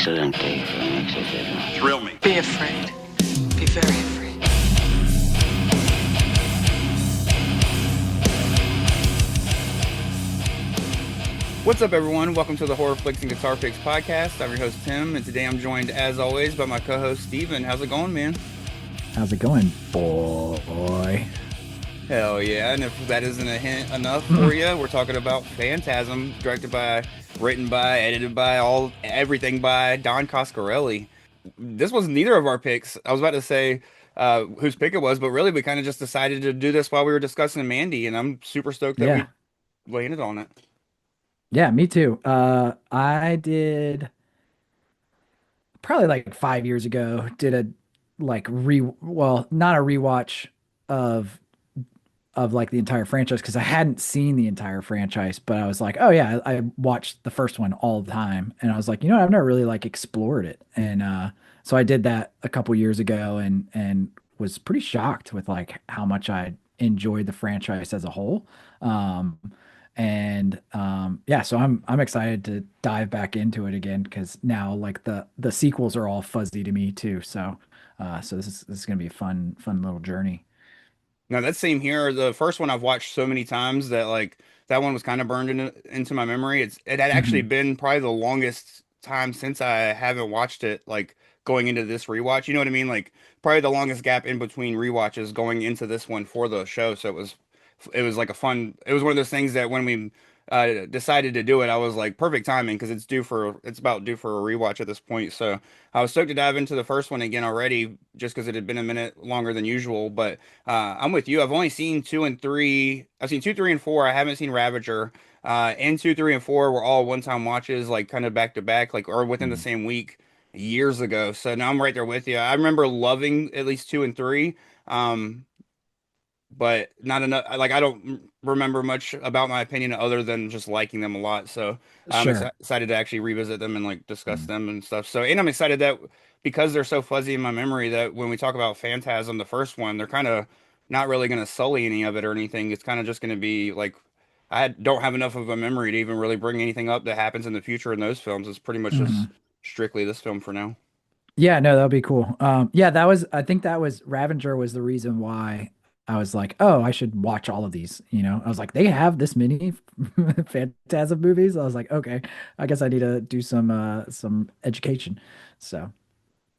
Excelente, etcétera. Thrill me. Be afraid. Be very afraid. What's up, everyone? Welcome to the Horror Flicks and Guitar Picks podcast. I'm your host, Tim, and today I'm joined, as always, by my co-host, Steven. How's it going, man? How's it going, boy? Hell yeah, and if that isn't a hint enough for you, we're talking about Phantasm, directed by, written by, edited by, everything by Don Coscarelli. This was neither of our picks. I was about to say whose pick it was, but really we kind of just decided to do this while we were discussing Mandy, and I'm super stoked that Yeah. we landed on it. Yeah, me too. I did probably like 5 years ago, did a not a rewatch of like the entire franchise because I hadn't seen the entire franchise, but I was like, oh yeah, I watched the first one all the time. And I was like, I've never really like explored it. And so I did that a couple years ago and was pretty shocked with like how much I enjoyed the franchise as a whole. Um, yeah, so I'm excited to dive back into it again because now like the sequels are all fuzzy to me too. So this is gonna be a fun little journey. Now that same here, the first one I've watched so many times that like that one was kind of burned into my memory. It had actually Mhm. been probably the longest time since I haven't watched it, like going into this rewatch. You know what I mean? Like probably the longest gap in between rewatches going into this one for the show. So it was like a fun. It was one of those things that when we decided to do it, I was like perfect timing because it's about due for a rewatch at this point. So I was stoked to dive into the first one again already, just because it had been a minute longer than usual. But I'm with you. I've only seen two and three. I've seen two, three, and four. I haven't seen Ravager. And two, three, and four were all one-time watches, like kind of back to back, like or within the Mhm. same week years ago. So now I'm right there with you. I remember loving at least two and three. Um, but not enough. Like I don't remember much about my opinion other than just liking them a lot. So I'm Sure. excited to actually revisit them and like discuss Mhm. them and stuff. So and I'm excited that because they're so fuzzy in my memory that when we talk about Phantasm, the first one, they're kind of not really going to sully any of it or anything. It's kind of just going to be like don't have enough of a memory to even really bring anything up that happens in the future in those films. It's pretty much just Mhm. strictly this film for now. Yeah, no, that would be cool. Yeah, I think that was Ravager was the reason why I was like, oh, I should watch all of these. I was like, they have this many Phantasm movies. I was like, okay, I guess I need to do some education. So,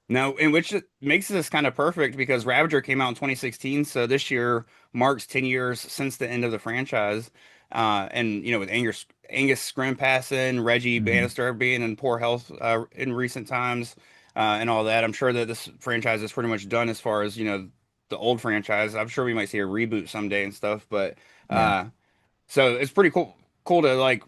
Now, in which it makes this kind of perfect because Ravager came out in 2016, so this year marks 10 years since the end of the franchise. And with Angus Scrimm passing, Reggie mhm. Bannister being in poor health in recent times, and all that, I'm sure that this franchise is pretty much done as far as the old franchise. I'm sure we might see a reboot someday and stuff, but Yeah. uh, so it's pretty cool to like,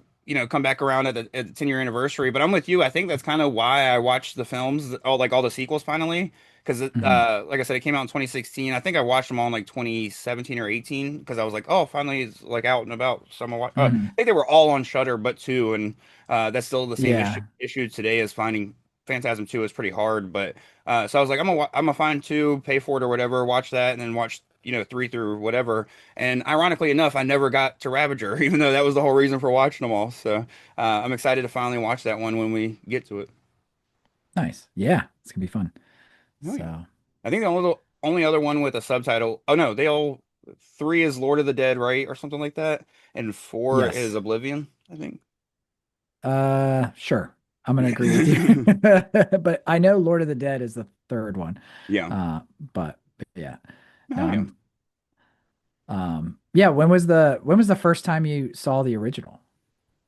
come back around at the 10-year anniversary. But I'm with you. I think that's kind of why I watched the films, all the sequels finally. Because Mhm. like I said, it came out in 2016. I think I watched them all in like 2017 or 18 because I was like, oh, finally it's like out and about. So I Mhm. think they were all on Shudder, but two, and that's still the same issue Yeah. issue today as finding Phantasm 2 is pretty hard. But so I was like, I'm gonna find two, pay for it or whatever, watch that, and then watch three through whatever. And ironically enough, I never got to Ravager, even though that was the whole reason for watching them all. So I'm excited to finally watch that one when we get to it. Nice. Yeah, it's gonna be fun. Oh yeah. So, I think the only other one with a subtitle. Oh no, they all three is Lord of the Dead, right, or something like that, and four is yes. Oblivion, I think. Sure. I'm gonna Yeah. agree with you. But I know Lord of the Dead is the third one. Yeah. But yeah. No, Oh yeah. yeah, when was the first time you saw the original?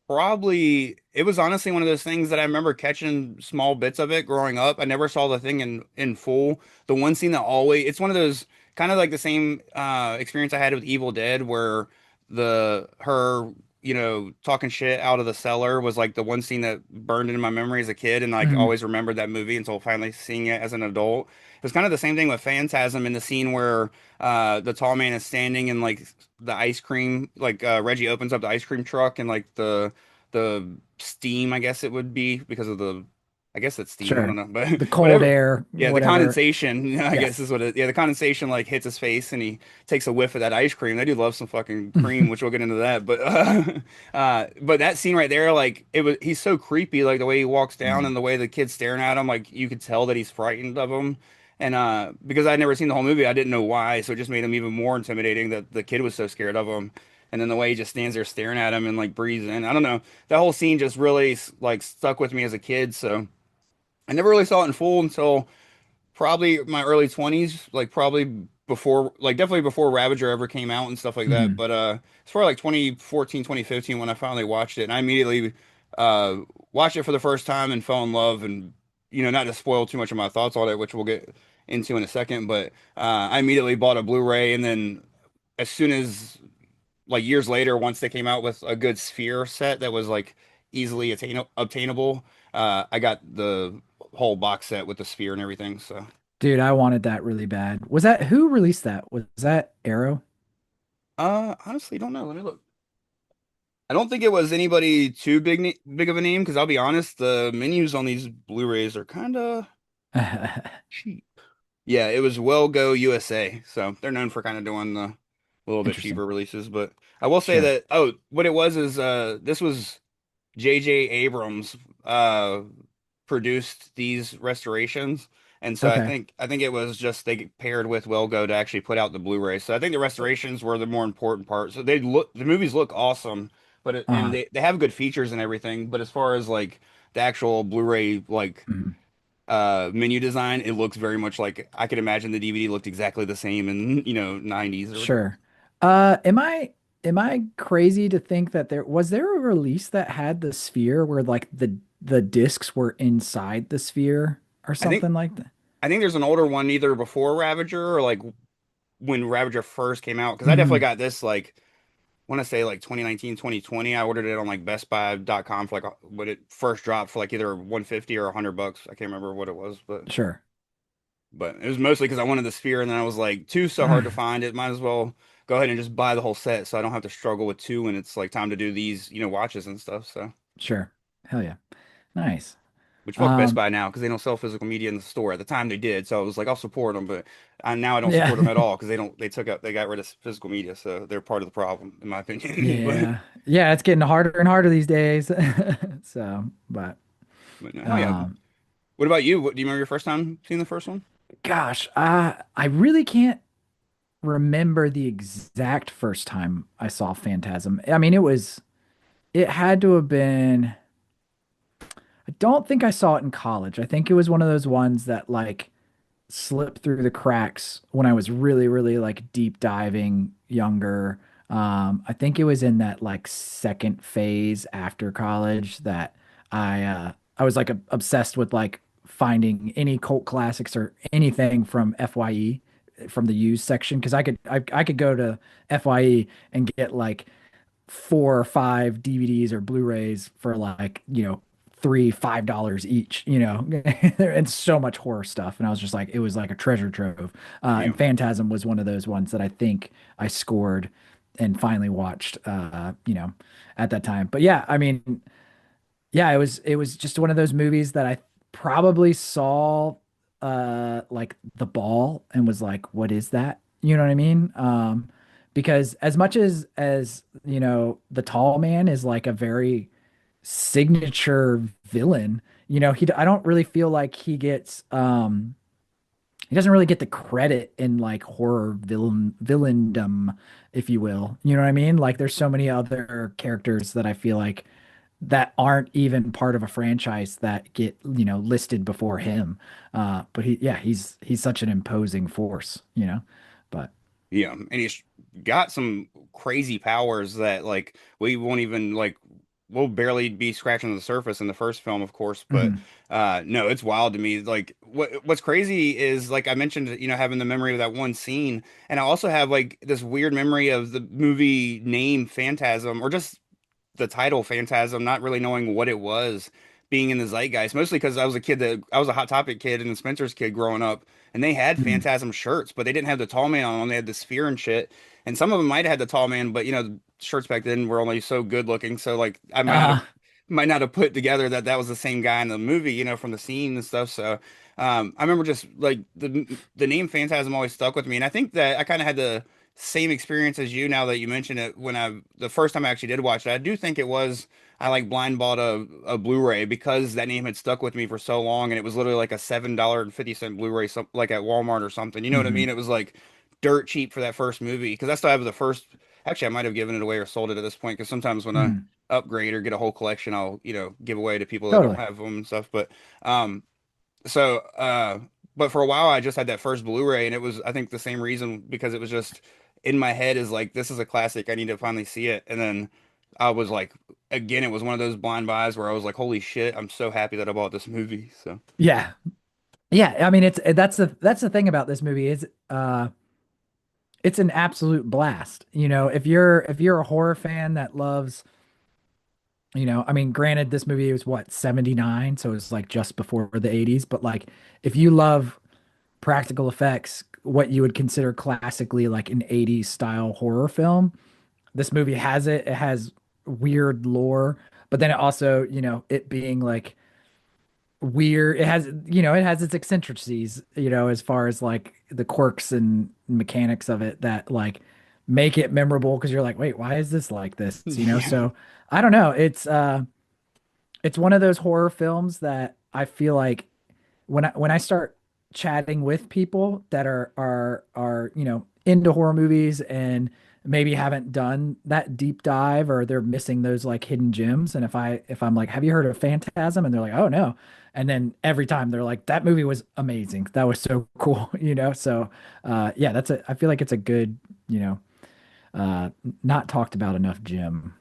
Probably it was honestly one of those things that I remember catching small bits of it growing up. I never saw the thing in full. The one scene that always it's one of those kind of like the same experience I had with Evil Dead where the her talking shit out of the cellar was like the one scene that burned into my memory as a kid and like Mhm. always remembered that movie until finally seeing it as an adult. It was kind of the same thing with Phantasm in the scene where the tall man is standing in like the ice cream like Reggie opens up the ice cream truck and like the steam, I guess it would be because of the I guess it's steam. I don't Sure. know, but The cold whatever. air, Yeah, the whatever. condensation, I guess Yes. is what it. Yeah, the condensation like hits his face, and he takes a whiff of that ice cream. I do love some fucking cream, which we'll get into that. But but that scene right there, like it was, he's so creepy, like the way he walks down Mm. and the way the kid's staring at him, like you could tell that he's frightened of him. And because I'd never seen the whole movie, I didn't know why, so it just made him even more intimidating that the kid was so scared of him. And then the way he just stands there staring at him and like breathes in. I don't know. That whole scene just really like stuck with me as a kid, so. I never really saw it in full until probably my early 20s, like probably before, like definitely before Ravager ever came out and stuff like that. Mhm. But as far like 2014, 2015 when I finally watched it, and I immediately uh watched it for the first time and fell in love and not to spoil too much of my thoughts on it, which we'll get into in a second, but I immediately bought a Blu-ray and then as soon as like years later, once they came out with a good Sphere set that was like easily obtainable, I got the whole box set with the Sphere and everything. So, Dude, I wanted that really bad. Was that who released that? Was that Arrow? honestly, don't know. Let me look. I don't think it was anybody too big of a name because I'll be honest, the menus on these Blu-rays are kind of cheap. Yeah, it was Well Go USA, so they're known for kind of doing the little bit Interesting. cheaper releases. But I will say Sure. that what it was is this was J.J. Abrams uh produced these restorations. And so I Okay. think I think it was just they paired with Wilgo to actually put out the Blu-ray. So I think the restorations were the more important part. So the movies look awesome, but and Uh, they have good features and everything, but as far as like the actual Blu-ray like mhm. menu design, it looks very much like I could imagine the DVD looked exactly the same in, 90s or whatever. Sure. Am I crazy to think that there a release that had the sphere where like the discs were inside the sphere or I think something like that? I think there's an older one either before Ravager or like when Ravager first came out because I definitely Hmm. got this like want to say like 2019, 2020. I ordered it on like bestbuy.com for like when it first dropped for like either 150 or $100. I can't remember what it was, Sure. but it was mostly because I wanted the Sphere and then I was like two's so hard to find. It might as well go ahead and just buy the whole set so I don't have to struggle with two when it's like time to do these, watches and stuff. So Sure. Hell yeah. Nice. which fuck Best Um, Buy now because they don't sell physical media in the store. At the time they did, so I was like I'll support them, but now I don't yeah. support them at all because they got rid of physical media, so they're part of the problem in my opinion. but Yeah. Yeah, it's getting harder and harder these days. So, but but no, hell yeah. um What about you? Do you remember your first time seeing the first one? gosh, I really can't remember the exact first time I saw Phantasm. I mean, it had to have been, I don't think I saw it in college. I think it was one of those ones that like slipped through the cracks when I was really, really like deep diving younger. I think it was in that like second phase after college that I was like obsessed with like finding any cult classics or anything from FYE from the used section because I could go to FYE and get like 4 or 5 DVDs or Blu-rays for like, $3, $5 each, and so much horror stuff. And I was just like, it was like a treasure trove. Yeah. And Phantasm was one of those ones that I think I scored and finally watched, at that time. But yeah, I mean, yeah, it was just one of those movies that I probably saw like The Ball and was like, what is that? You know what I mean? Because as much as the tall man is like a very signature villain, I don't really feel like he doesn't really get the credit in like horror villaindom, if you will. You know what I mean? Like there's so many other characters that I feel like that aren't even part of a franchise that get, listed before him. But he's such an imposing force. But Yeah, and he's got some crazy powers that like we won't even like we'll barely be scratching the surface in the first film, of course, but mhm, no, it's wild to me. Like what's crazy is like I mentioned, having the memory of that one scene, and I also have like this weird memory of the movie name Phantasm or just the title Phantasm, not really knowing what it was, being in the zeitgeist, mostly because I was a Hot Topic kid and a Spencer's kid growing up, and they had mhm. Phantasm shirts, but they didn't have the tall man on them. They had the sphere and shit, and some of them might have had the tall man, but the shirts back then were only so good looking. So like I might not have Uh, might not have put together that that was the same guy in the movie, from the scene and stuff. So I remember just like the name Phantasm always stuck with me, and I think that I kind of had the same experience as you now that you mention it when the first time I actually did watch it. I do think it was I like blind bought a Blu-ray because that name had stuck with me for so long, and it was literally like a $7.50 Blu-ray, like at Walmart or something. You know what I Hmm. mean? It was like dirt cheap for that first movie because I still have the first. Actually, I might have given it away or sold it at this point because sometimes when I Hmm. upgrade or get a whole collection, I'll, give away to people that don't Totally. have them and stuff. Um, so, but for a while, I just had that first Blu-ray, and it was, I think, the same reason because it was just in my head is like, this is a classic. I need to finally see it. And then I was like, again, it was one of those blind buys where I was like, holy shit, I'm so happy that I bought this movie. So, Yeah. Yeah. I mean, that's the thing about this movie is it's an absolute blast. If you're a horror fan that loves, I mean, granted, this movie was what, 79, so it's like just before the 80s, but like if you love practical effects, what you would consider classically like an 80s style horror film, this movie has it. It has weird lore, but then it also, it being like weird, it has its eccentricities, as far as like the quirks and mechanics of it that like make it memorable because you're like, wait, why is this like this? yeah. So I don't know. It's one of those horror films that I feel like when I start chatting with people that are into horror movies and maybe haven't done that deep dive, or they're missing those like hidden gems, and if I'm like, have you heard of Phantasm? And they're like, oh no. And then every time they're like, that movie was amazing, that was so cool. So yeah, I feel like it's a good, you know uh not talked about enough gem,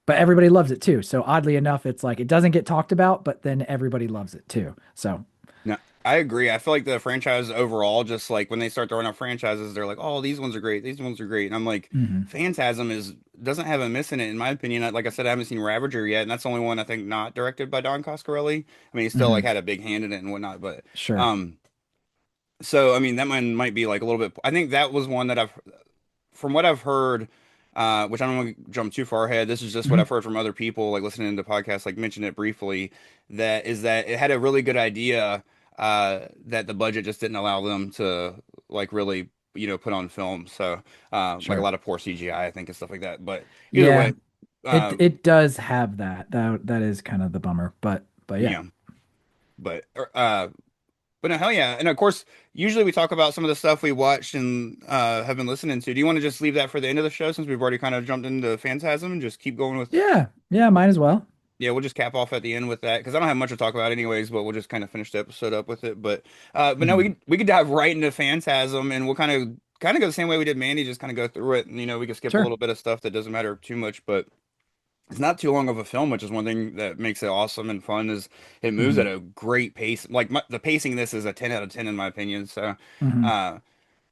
but everybody loves it too. So oddly enough, it's like it doesn't get talked about, but then everybody loves it too. So No, I agree. I feel like the franchise overall, just like when they start throwing out franchises, they're like, "Oh, these ones are great. These ones are great." And I'm like, mhm. Phantasm is doesn't have a miss in it, in my opinion. Like I said, I haven't seen Ravager yet, and that's the only one I think not directed by Don Coscarelli. I mean, he still like Mhm. had a big hand in it and whatnot, but Sure. um, so I mean, that one might be like a little bit. I think that was one that from what I've heard, which I don't want to jump too far ahead. This is just what Mhm. I've heard from other people, like listening to podcasts, like mentioned it briefly. That it had a really good idea, that the budget just didn't allow them to like really, put on film. So, like a Sure. lot of poor CGI, I think, and stuff like that. But either Yeah, way, it um, it does have that. That is kind of the bummer, but yeah. yeah. But but no, hell yeah. And of course, usually we talk about some of the stuff we watched and have been listening to. Do you want to just leave that for the end of the show since we've already kind of jumped into Phantasm and just keep going with, Yeah. Yeah, might as well. yeah, we'll just cap off at the end with that because I don't have much to talk about anyways, but we'll just kind of finish the episode up with it. But no, Mhm. we could dive right into Phantasm and we'll kind of go the same way we did Mandy, just kind of go through it. And we could skip a Sure. little bit of stuff that doesn't matter too much, but it's not too long of a film, which is one thing that makes it awesome and fun is it moves at Hmm. a great pace. Like the pacing in this is a 10 out of 10 in my opinion. So, Hmm. uh,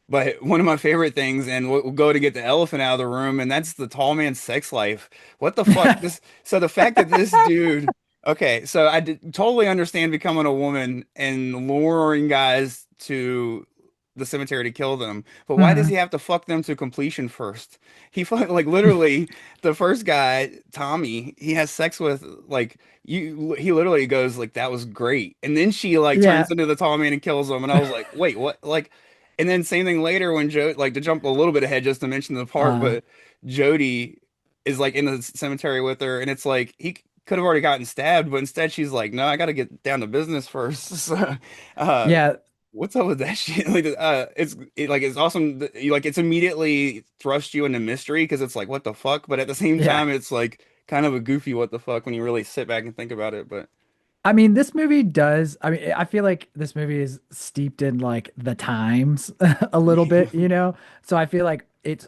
but one of my favorite things, and we'll go to get the elephant out of the room, and that's the tall man's sex life. What the fuck? So the fact that this dude, okay, so totally understand becoming a woman and luring guys to the cemetery to kill them, but why does he Hmm. have to fuck them to completion first? He fuck like literally the first guy, Tommy, he has sex with like he literally goes like that was great, and then she like Yeah. turns into the tall man and kills him, and I was like, wait, what? Like. And then same thing later when like to jump a little bit ahead just to mention the part, Uh but Jody is like in the cemetery with her, and it's like he could have already gotten stabbed, but instead she's like, no, I got to get down to business first. So, uh, yeah. what's up with that shit? Like, it's awesome. Like it's immediately thrust you into mystery because it's like, what the fuck? But at the same Yeah. time, it's like kind of a goofy what the fuck when you really sit back and think about it. But I mean, this movie does. I mean, I feel like this movie is steeped in like the times a little yeah, bit. So I feel like it's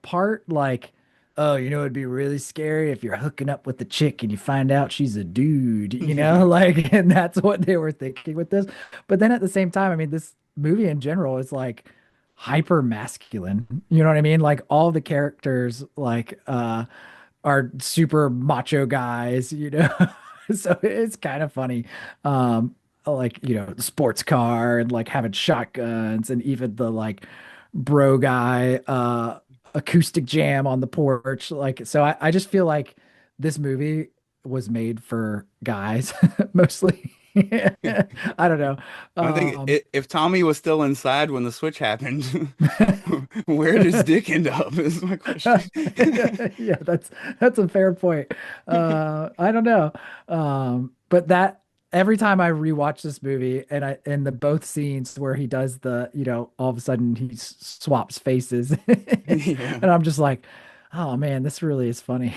part like, oh, it'd be really scary if you're hooking up with the chick and you find out she's a dude, yeah, like, and that's what they were thinking with this. But then at the same time, I mean, this movie in general is like hyper masculine. You know what I mean? Like all the characters, like, are super macho guys. So it's kind of funny. Like, the sports car and like having shotguns, and even the like bro guy, acoustic jam on the porch. Like, so I just feel like this movie, was made for guys mostly. I don't know. I think Um, if Tommy was still inside when the switch happened, where does Dick end up? Is my question. yeah, that's a fair point. I don't know. But that every time I rewatch this movie and I and the both scenes where he does the, all of a sudden he swaps faces Yeah. and I'm just like, oh man, this really is funny.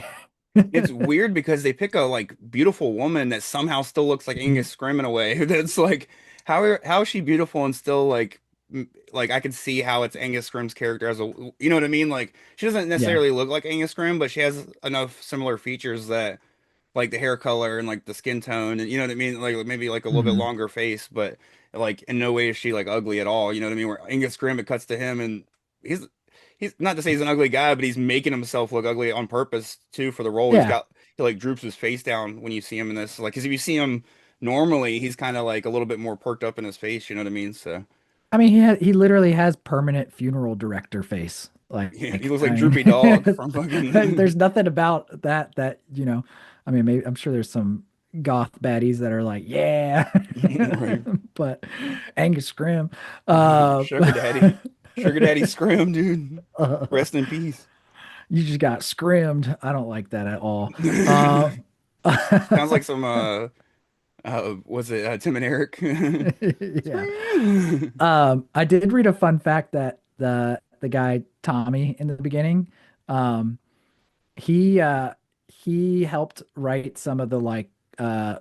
It's weird because they pick a like beautiful woman that somehow still looks like Angus Scrimm in a way. That's like how is she beautiful and still like like I could see how it's Angus Scrimm's character as a you know what I mean? Like she doesn't Yeah. necessarily look like Angus Scrimm, but she has enough similar features that like the hair color and like the skin tone and you know what I mean? Like maybe like a little bit Mhm. longer face, but like in no way is she like ugly at all. You know what I mean? Where Angus Scrimm it cuts to him and he's he's not to say he's an ugly guy, but he's making himself look ugly on purpose too for the role. Yeah. He like droops his face down when you see him in this. Like, because if you see him normally, he's kind of like a little bit more perked up in his face. You know what I mean? So I mean, he literally has permanent funeral director face. yeah, he Like, looks I like mean, Droopy Dog from fucking there's nothing about that, I mean, maybe I'm sure there's some goth baddies that are like, yeah, right. but Angus Scrimm, uh, Sugar Daddy, Sugar Daddy Scrim, dude. uh, Rest in peace. you just got scrimmed. I don't like that at all. Uh, Sounds like some was it Tim and Eric? yeah. Scream. I did read a fun fact that the guy Tommy in the beginning, um, he he helped write some of the like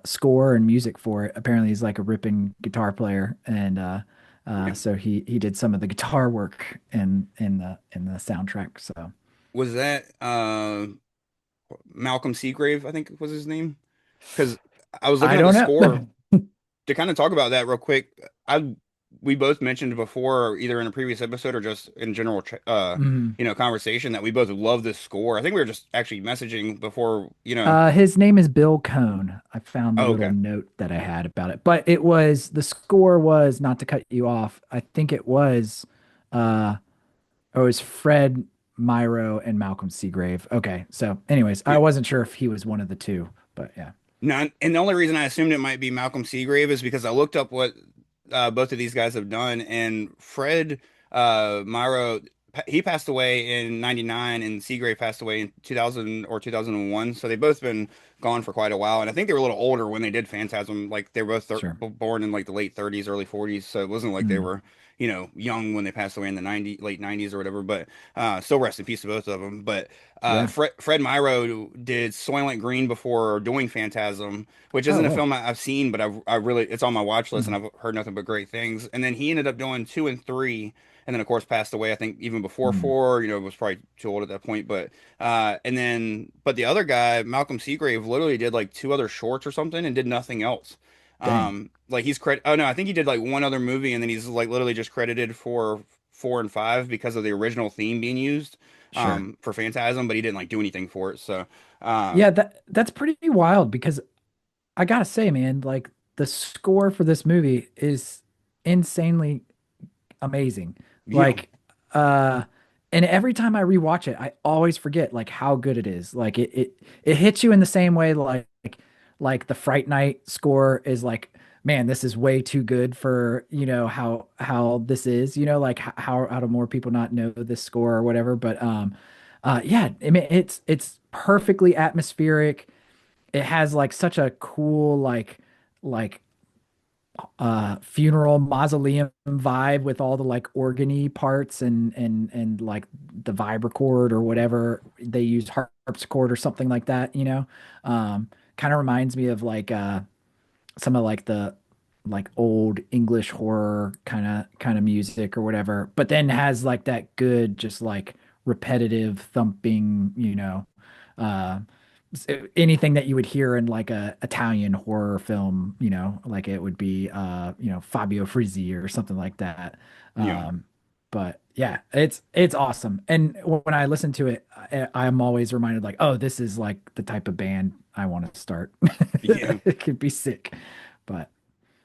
score and music for it. Apparently he's like a ripping guitar player and Yeah. so he did some of the guitar work in the soundtrack. So Was that Malcolm Seagrave, I think was his name? Because I was I looking at the don't score know. to kind of talk about that real quick. I we both mentioned before, either in a previous episode or just in general, Mhm. conversation that we both love this score. I think we were just actually messaging before, His name is Bill Cohn. I found the Oh, little okay. note that I had about it, but it was the score was not to cut you off. I think it was uh oh, it was Fred Myrow and Malcolm Seagrave. Okay. So, anyways, I Yeah. wasn't sure if he was one of the two, but yeah. No, and the only reason I assumed it might be Malcolm Seagrave is because I looked up what both of these guys have done, and Fred Myrow, he passed away in '99, and Seagrave passed away in 2000 or 2001. So they've both been gone for quite a while, and I think they were a little older when they did Phantasm. Like they were both Sure. born in like the late 30s, early 40s, so it wasn't like they Mm, were young when they passed away in the late 90s or whatever. But still rest in peace to both of them. But yeah. Fred Myrow did Soylent Green before doing Phantasm, which Oh, isn't a well. film I've seen, but I really it's on my watch list and Mm, I've heard nothing but great things. And then he ended up doing two and three, and then of course passed away. I think even before mm. four, was probably too old at that point. But the other guy, Malcolm Seagrave, literally did like two other shorts or something and did nothing else. Dang. Like he's credit. Oh no, I think he did like one other movie, and then he's like literally just credited for four and five because of the original theme being used Sure. for Phantasm, but he didn't like do anything for it. So, uh, Yeah, that's pretty wild because I gotta say, man, like the score for this movie is insanely amazing. yeah, Like, uh, and every time I rewatch it, I always forget like how good it is. Like it hits you in the same way like the Fright Night score is like, man, this is way too good for, how this is, like how do more people not know this score or whatever. But yeah, I mean it's perfectly atmospheric. It has like such a cool like funeral mausoleum vibe with all the like organy parts and like the vibrochord or whatever they use, harpsichord or something like that, kind of reminds me of like some of like the like old English horror kind of music or whatever, but then has like that good just like repetitive thumping, uh anything that you would hear in like a Italian horror film, like it would be Fabio Frizzi or something like that. yeah, Um but yeah, it's awesome. And when I listen to it, I'm always reminded like, oh, this is like the type of band I want to start. yeah. It could be sick. But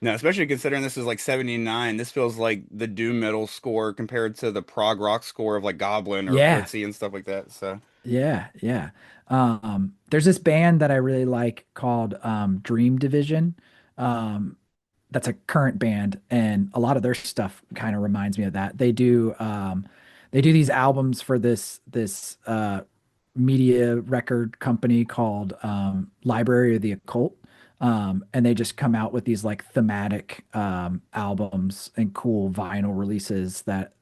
No, especially considering this is like '79. This feels like the doom metal score compared to the prog rock score of like Goblin or yeah, Fritzy and stuff like that. So, yeah. There's this band that I really like called Dream Division. Um, that's a current band, and a lot of their stuff kind of reminds me of that. They do these albums for this media record company called Library of the Occult. And they just come out with these like thematic albums and cool vinyl releases that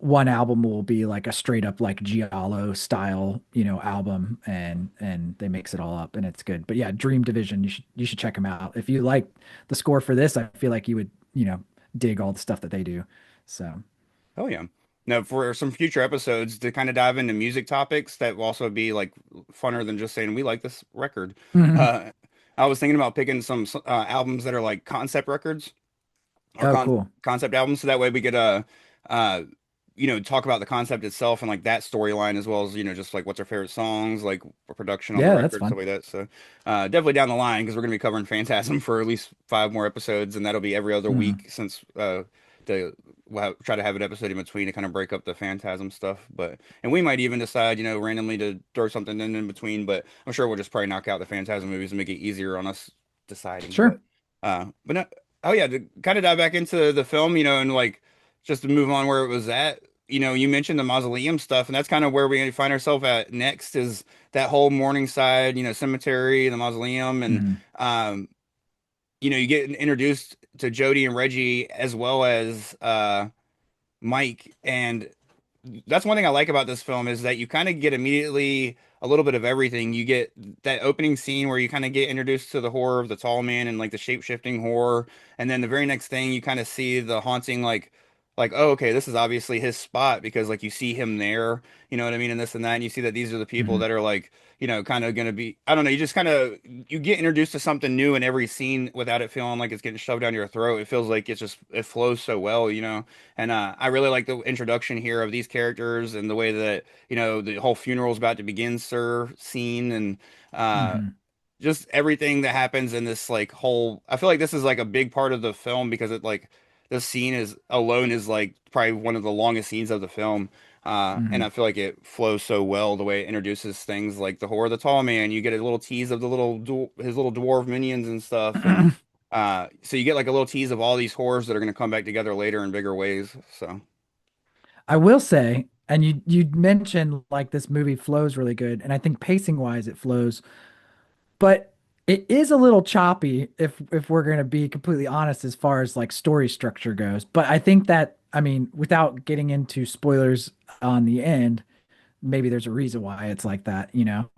one album will be like a straight up like Giallo style, album, and they mix it all up and it's good. But yeah, Dream Division, you should check them out. If you like the score for this, I feel like you would, dig all the stuff that they do. So, Oh yeah. Now for some future episodes to kind of dive into music topics that will also be like funner than just saying we like this record. mhm. Uh, I was thinking about picking some albums that are like concept records or Oh, cool. concept albums, so that way we could uh talk about the concept itself and like that storyline as well as just like what's our favorite songs, like production on the Yeah, that's record, stuff fun. like that. So definitely down the line because we're gonna be covering Phantasm for at least five more episodes, and that'll be every other Mhm. week since the try to have an episode in between to kind of break up the Phantasm stuff. But and we might even decide randomly to throw something in between, but I'm sure we'll just probably knock out the Phantasm movies and make it easier on us deciding. Sure. But no, oh yeah, to kind of dive back into the film, and like just to move on where it was at. You mentioned the mausoleum stuff, and that's kind of where we find ourselves at next is that whole Morningside, cemetery, the mausoleum, and Mhm. um, you get introduced to Jody and Reggie as well as Mike, and that's one thing I like about this film is that you kind of get immediately a little bit of everything. You get that opening scene where you kind of get introduced to the horror of the tall man and like the shape-shifting horror, and then the very next thing you kind of see the haunting like oh okay, this is obviously his spot because like you see him there, you know what I mean, and this and that, and you see that these are the people Mhm. that are like kind of going to be, I don't know, you just kind of you get introduced to something new in every scene without it feeling like it's getting shoved down your throat. It feels like it flows so well. And I really like the introduction here of these characters and the way that, the whole funeral's about to begin, sir, scene and uh Mhm. just everything that happens in this like whole I feel like this is like a big part of the film because it like this scene is alone is like probably one of the longest scenes of the film. And I Mhm. feel like it flows so well the way it introduces things like the horror of the tall man. You get a little tease of the his little dwarf minions and stuff, and so you get like a little tease of all these horrors that are going to come back together later in bigger ways. So I will say, and you mentioned like this movie flows really good, and I think pacing wise it flows, but it is a little choppy if we're going to be completely honest as far as like story structure goes. But I think that I mean, without getting into spoilers on the end, maybe there's a reason why it's like that, you know?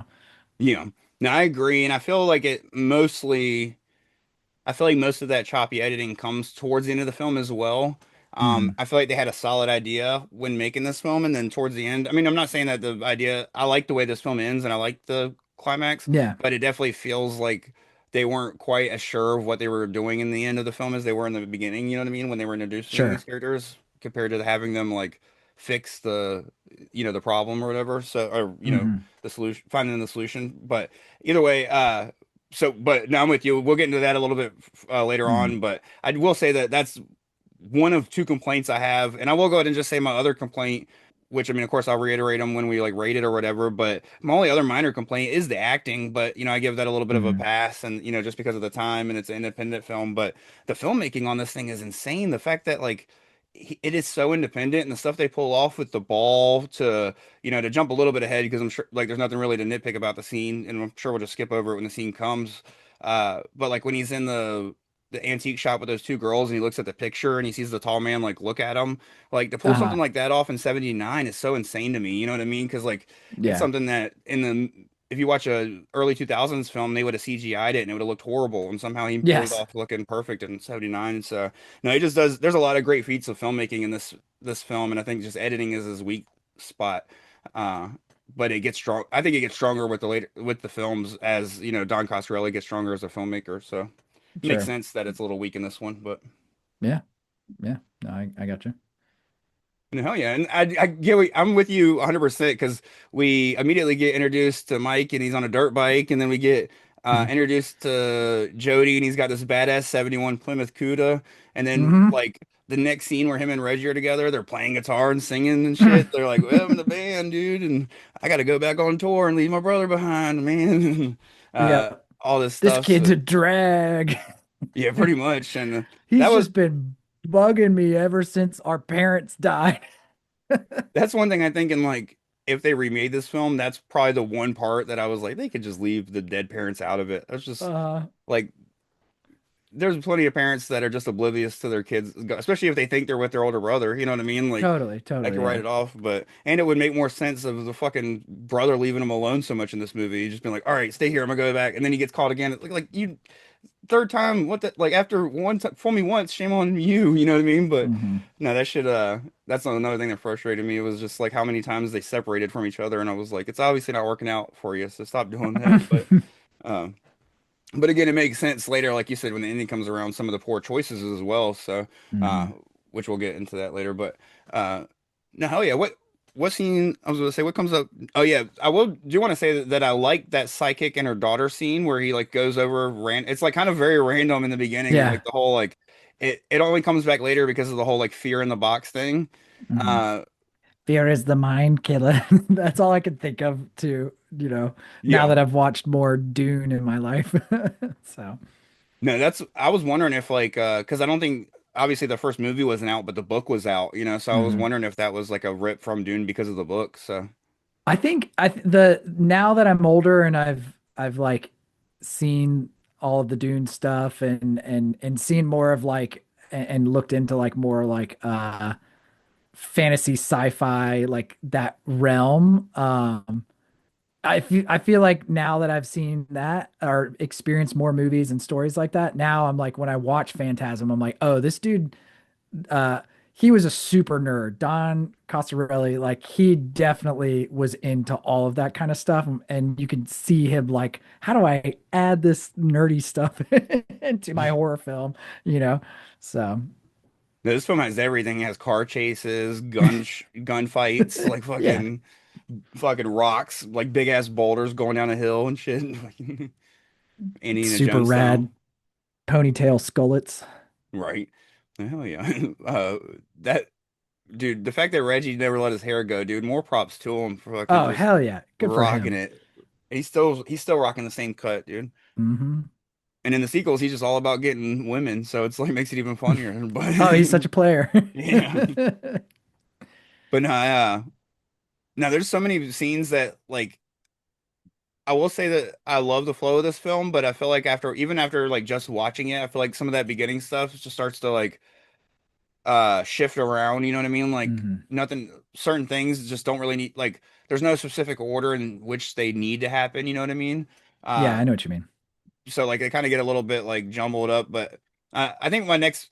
yeah, no, I agree, and I feel like most of that choppy editing comes towards the end of the film as well. Hmm. I feel like they had a solid idea when making this film, and then towards the end, I mean, I'm not saying that the idea, I like the way this film ends and I like the climax, Yeah, but it definitely feels like they weren't quite as sure of what they were doing in the end of the film as they were in the beginning, you know what I mean? When they were introducing these sure. characters compared to having them like fix the problem or whatever. So, or, Hmm. the solution, finding the solution. But either way, but now I'm with you. We'll get into that a little bit later Hmm. on, but I will say that that's one of two complaints I have, and I will go ahead and just say my other complaint, which I mean, of course, I'll reiterate them when we like rate it or whatever. But my only other minor complaint is the acting, but I give that a little bit of a Hmm. pass, and just because of the time and it's an independent film, but the filmmaking on this thing is insane. The fact that like it is so independent and the stuff they pull off with the ball to to jump a little bit ahead because I'm sure like there's nothing really to nitpick about the scene, and I'm sure we'll just skip over it when the scene comes. But like when he's in the antique shop with those two girls and he looks at the picture and he sees the tall man like look at him, like to pull something Uh-huh. like that off in 79 is so insane to me, you know what I mean? Because like it's Yeah. something that in the if you watch a early 2000s film they would have CGI'd it and it would have looked horrible, and somehow he pulled it Yes. off looking perfect in 79. So no, he just does, there's a lot of great feats of filmmaking in this film, and I think just editing is his weak spot. uh but it gets strong, I think it gets stronger with the films as Don Coscarelli gets stronger as a filmmaker. So makes Sure. sense that it's a little weak in this one, but Yeah. Yeah. No, I got you. no, hell yeah. And I get I'm with you 100% because we immediately get introduced to Mike and he's on a dirt bike, and then we get Hmm. introduced to Jody and he's got this badass 71 Plymouth Cuda, and then Hmm. like the next scene where him and Reggie are together, they're playing guitar and singing and shit. They're like, well, I'm the band, dude, and I got to go back on tour and leave my brother behind, man. Yeah. All this This stuff. kid's So a drag. yeah, pretty much. And that He's was just been bugging me ever since our parents died. that's one thing I think in like if they remade this film, that's probably the one part that I was like, they could just leave the dead parents out of it. That's just Uh, like there's plenty of parents that are just oblivious to their kids, especially if they think they're with their older brother. You know what I mean? Like totally, I totally, could write yeah. it off, but and it would make more sense of the fucking brother leaving him alone so much in this movie. He's just been like, all right, stay here, I'm gonna go back, and then he gets caught again. Like you third time, what the like after one time, fool me once, shame on you. You know what I mean? But Hmm. no, that should that's another thing that frustrated me. It was just like how many times they separated from each other, and I was like, it's obviously not working out for you, so stop doing that. Um, but again, it makes sense later, like you said, when the ending comes around, some of the poor choices as well. So, uh, Hmm. which we'll get into that later. But no, hell yeah. What scene? I was gonna say what comes up. Oh yeah, I will do want to say that I like that psychic and her daughter scene where he like goes over It's like kind of very random in the beginning, Yeah. like the whole like it only comes back later because of the whole like fear in the box thing. Hmm. Uh, Fear is the mind killer. That's all I can think of to, now yeah. that I've watched more Dune in my life. So, No, that's I was wondering if like because I don't think obviously the first movie wasn't out, but the book was out, you know, so I was mhm. wondering if that was like a rip from Dune because of the book. So I think the now that I'm older and I've like seen all of the Dune stuff and seen more of like and looked into like more like fantasy sci-fi like that realm. I feel like now that I've seen that or experienced more movies and stories like that, now I'm like when I watch Phantasm, I'm like, oh, this dude, uh, he was a super nerd. Don Coscarelli, like he definitely was into all of that kind of stuff, and you can see him like, how do I add this nerdy stuff into my horror film? You know, so this film has everything. It has car chases, gun fights, like yeah, fucking rocks, like big ass boulders going down a hill and shit, like Indiana super Jones rad style, ponytail skullets. right? Hell yeah. That dude, the fact that Reggie never let his hair go, dude, more props to him for fucking Oh just hell yeah, good for rocking him. it. He's still rocking the same cut, dude. Hmm. And in the sequels, he's just all about getting women, so it's like makes it even funnier. But Oh, he's such a player. yeah, but no, now there's so many scenes that like I will say that I love the flow of this film, but I feel like even after like just watching it, I feel like some of that beginning stuff just starts to like shift around. You know what I mean? Like Hmm. nothing, certain things just don't really need like there's no specific order in which they need to happen. You know what I mean? Yeah, Uh, I know what you mean. so like they kind of get a little bit like jumbled up, but I think my next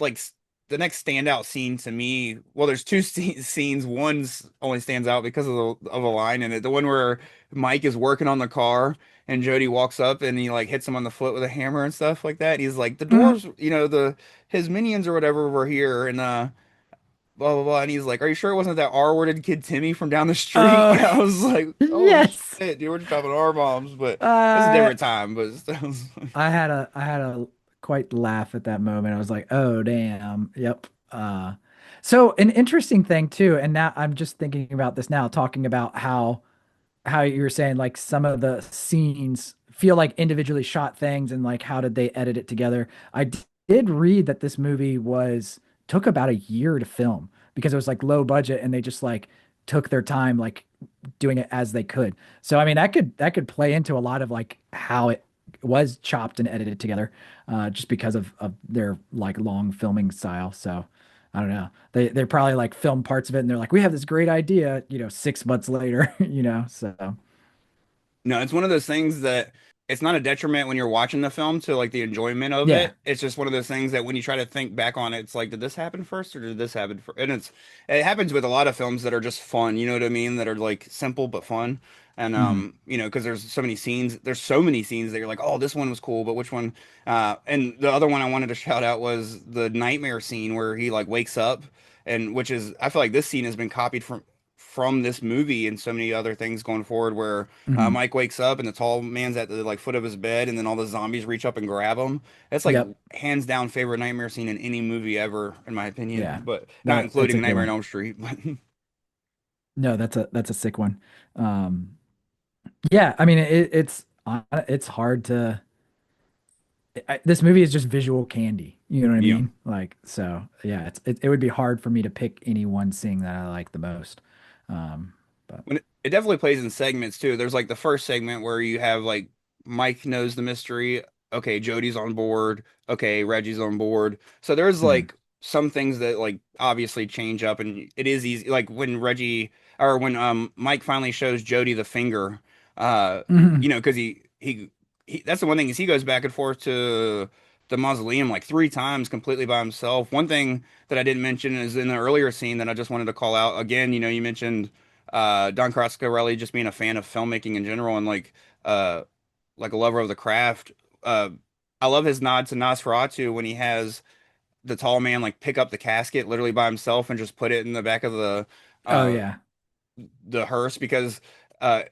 the next standout scene to me, well there's two scenes. One's only stands out because of a line in it, the one where Mike is working on the car and Jody walks up and he like hits him on the foot with a hammer and stuff like that. He's like, the Mhm. doors, you know, the his minions or whatever were here, and blah blah blah, and he's like, are you sure it wasn't that R-worded kid Timmy from down the street? Oh, I was like, oh yes. shit, dude, we're just dropping R bombs, but it's a Uh, different time, but still. I had a quite laugh at that moment. I was like, oh damn. Yep. So an interesting thing too, and now I'm just thinking about this now, talking about how you were saying like some of the scenes feel like individually shot things and like how did they edit it together. Did read that this movie was took about a year to film because it was like low budget and they just like took their time like doing it as they could. So I mean that could play into a lot of like how it was chopped and edited together just because of their like long filming style. So I don't know. They probably like film parts of it and they're like, we have this great idea, 6 months later, so No, it's one of those things that it's not a detriment when you're watching the film to like the enjoyment of yeah. it. It's just one of those things that when you try to think back on it, it's like, did this happen first or did this happen first? And it happens with a lot of films that are just fun, you know what I mean? That are like simple but fun. And Mhm. because there's so many scenes that you're like, oh, this one was cool, but which one? And the other one I wanted to shout out was the nightmare scene where he like wakes up and which is I feel like this scene has been copied from this movie and so many other things going forward where Mhm. Mike wakes up and the tall man's at the like foot of his bed and then all the zombies reach up and grab him. That's like Yep. hands down favorite nightmare scene in any movie ever, in my opinion, Yeah. but not That's a including good Nightmare on one. Elm Street. But No, that's a sick one. Um, yeah, I mean it's hard to this movie is just visual candy. You know what I yeah. mean? Like, so yeah, it would be hard for me to pick any one scene that I like the most. But When it definitely plays in segments too. There's like the first segment where you have like Mike knows the mystery. Okay, Jody's on board. Okay, Reggie's on board. So there's mhm. like some things that like obviously change up, and it is easy. Like when Reggie or when Mike finally shows Jody the finger, uh, Mhm. because he that's the one thing is he goes back and forth to the mausoleum like three times completely by himself. One thing that I didn't mention is in the earlier scene that I just wanted to call out again. You mentioned Don Coscarelli just being a fan of filmmaking in general and uh like a lover of the craft. Uh I love his nod to Nosferatu when he has the tall man like pick up the casket literally by himself and just put it in the back of Oh uh yeah. the hearse because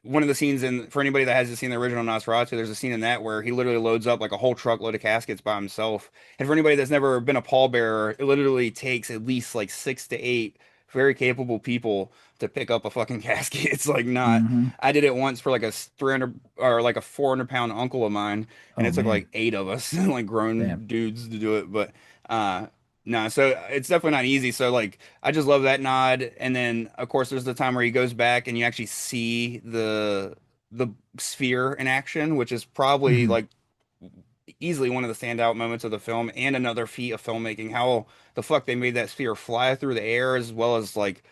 one of the scenes in for anybody that hasn't seen the original Nosferatu, there's a scene in that where he literally loads up like a whole truckload of caskets by himself. And for anybody that's never been a pallbearer, it literally takes at least like 6 to 8 very capable people to pick up a fucking casket. It's like not. Hmm. I did it once for like a 300 or like a 400 pound uncle of mine, and Oh it took like man. 8 of us, like grown Damn. dudes, to do it. But uh, no, so it's definitely not easy. So like I just love that nod. And then of course there's the time where he goes back and you actually see the sphere in action, which is probably Hmm. like easily one of the standout moments of the film and another feat of filmmaking. How the fuck they made that sphere fly through the air as well as like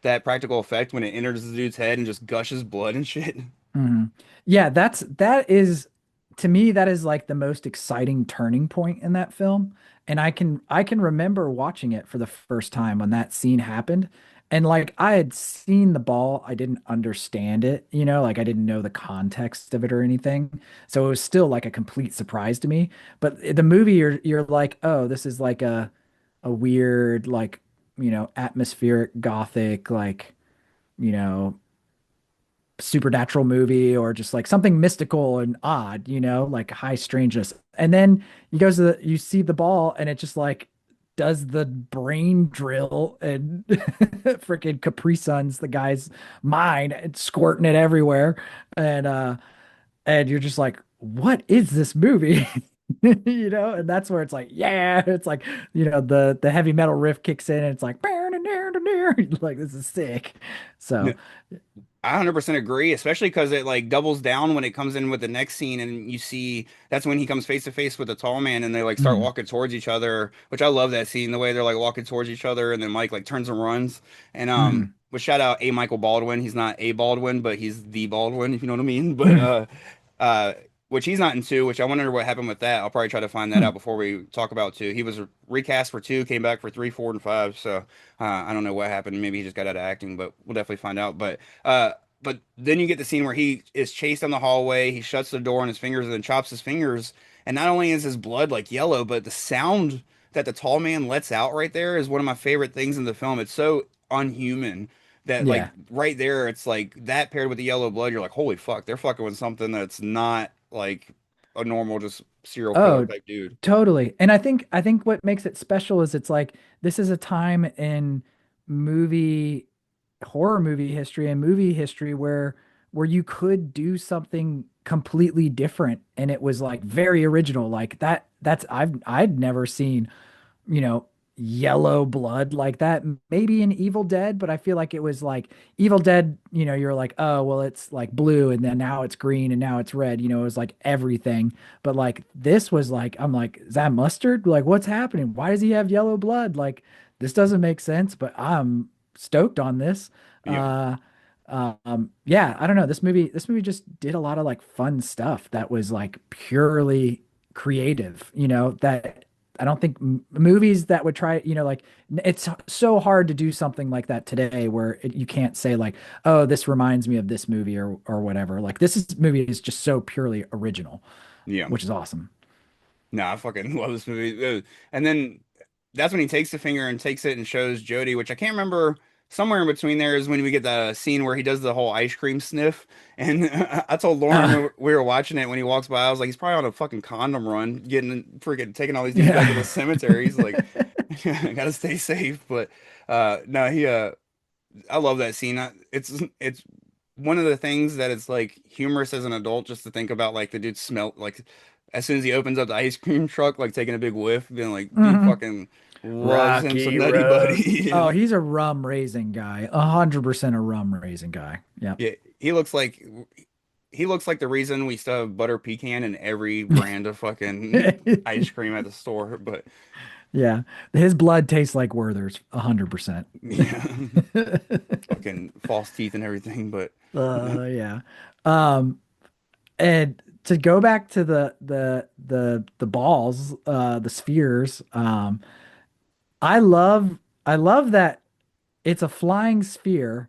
that practical effect when it enters the dude's head and just gushes blood and shit. Hmm. Yeah, that is to me that is like the most exciting turning point in that film. And I can remember watching it for the first time when that scene happened. And like I had seen the ball, I didn't understand it, like I didn't know the context of it or anything. So it was still like a complete surprise to me. But the movie you're like, "Oh, this is like a weird like, atmospheric gothic like, you know, supernatural movie or just like something mystical and odd, like high strangeness." And then you see the ball and it just like does the brain drill and freaking Capri Suns the guy's mind and squirting it everywhere. And you're just like, what is this movie? And that's where it's like, yeah, it's like, the heavy metal riff kicks in and it's like, like this is sick. So, I 100% agree, especially because it like doubles down when it comes in with the next scene, and you see that's when he comes face to face with the tall man, and they like start mm, walking towards each other, which I love that scene, the way they're like walking towards each other, and then Mike like turns and runs, and mm, but shout out A. Michael Baldwin, he's not A. Baldwin, but he's the Baldwin, if you know what I mean, but mm, uh, which he's not in two, which I wonder what happened with that. I'll probably try to find that mm. out before we talk about two. He was recast for two, came back for three, four, and five, so I don't know what happened. Maybe he just got out of acting, but we'll definitely find out. But then you get the scene where he is chased down the hallway. He shuts the door on his fingers and then chops his fingers. And not only is his blood like yellow, but the sound that the tall man lets out right there is one of my favorite things in the film. It's so unhuman that like Yeah. right there, it's like that paired with the yellow blood, you're like, holy fuck, they're fucking with something that's not like a normal just serial killer Oh, type dude. totally. And I think what makes it special is it's like this is a time in movie horror movie history and movie history where you could do something completely different and it was like very original. Like that's I'd never seen you know, yellow blood like that. Maybe in Evil Dead, but I feel like it was like Evil Dead, you're like, oh, well, it's like blue and then now it's green and now it's red. It was like everything. But like this was like, I'm like, is that mustard? Like, what's happening? Why does he have yellow blood? Like, this doesn't make sense, but I'm stoked on this. Yeah. Yeah, I don't know. This movie just did a lot of like fun stuff that was like purely creative, that I don't think movies that would try, like it's so hard to do something like that today where you can't say like, oh, this reminds me of this movie or whatever. Like movie is just so purely original, Yeah. which is awesome. Nah, I fucking love this movie. And then that's when he takes the finger and takes it and shows Jody, which I can't remember somewhere in between there is when we get the scene where he does the whole ice cream sniff. And I told Lauren Uh, when we were watching it when he walks by, I was like, he's probably on a fucking condom run, getting freaking taking all these dudes back to the yeah. cemetery. He's like, gotta stay safe. But no, he I love that scene. It's one of the things that it's like humorous as an adult just to think about like the dude smell like as soon as he opens up the ice cream truck, like taking a big whiff, being like, dude Mhm. fucking loves him some Rocky Nutty Road. Oh, Buddy. he's a rum raising guy. 100% a rum raising guy. Yep. Yeah, he looks like the reason we still have butter pecan in every brand of fucking ice cream at the store. But Yeah. His blood tastes like Werther's 100%. yeah, fucking false teeth and everything. But Yeah. Um, and to go back to the balls, the spheres, I love that it's a flying sphere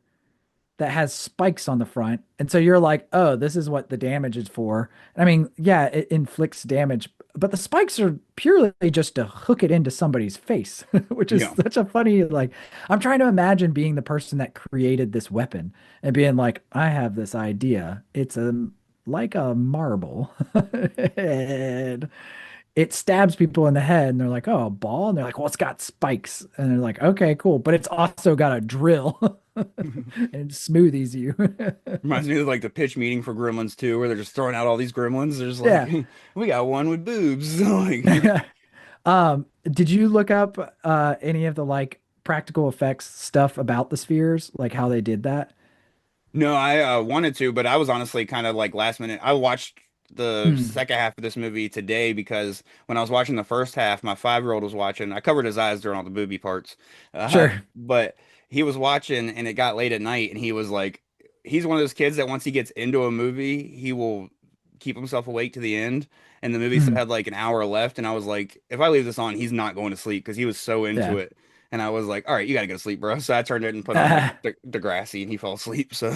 that has spikes on the front. And so you're like, oh, this is what the damage is for. I mean, yeah, it inflicts damage, but the spikes are purely just to hook it into somebody's face, which is yeah, such a funny, like, I'm trying to imagine being the person that created this weapon and being like, I have this idea. It's like a marble. And it stabs people in the head and they're like, oh, a ball. And they're like, well, it's got spikes. And they're like, okay, cool. But it's also got a drill and smoothies you. reminds me of like the pitch meeting for Gremlins 2, where they're just throwing out all these gremlins. They're just like, Yeah. we got one with boobs. Like, Did you look up any of the like practical effects stuff about the spheres, like how they did that? no, I wanted to, but I was honestly kind of like last minute. I watched the Hmm. second half of this movie today because when I was watching the first half, my 5-year-old was watching. I covered his eyes during all the booby parts, Sure. but he was watching, and it got late at night, and he was like, he's one of those kids that once he gets into a movie, he will keep himself awake to the end. And the movie still Hmm. had like an hour left, and I was like, if I leave this on, he's not going to sleep because he was so into Yeah. it. And I was like, all right, you gotta go to sleep, bro. So I turned it and put on like Degrassi, and he fell asleep. So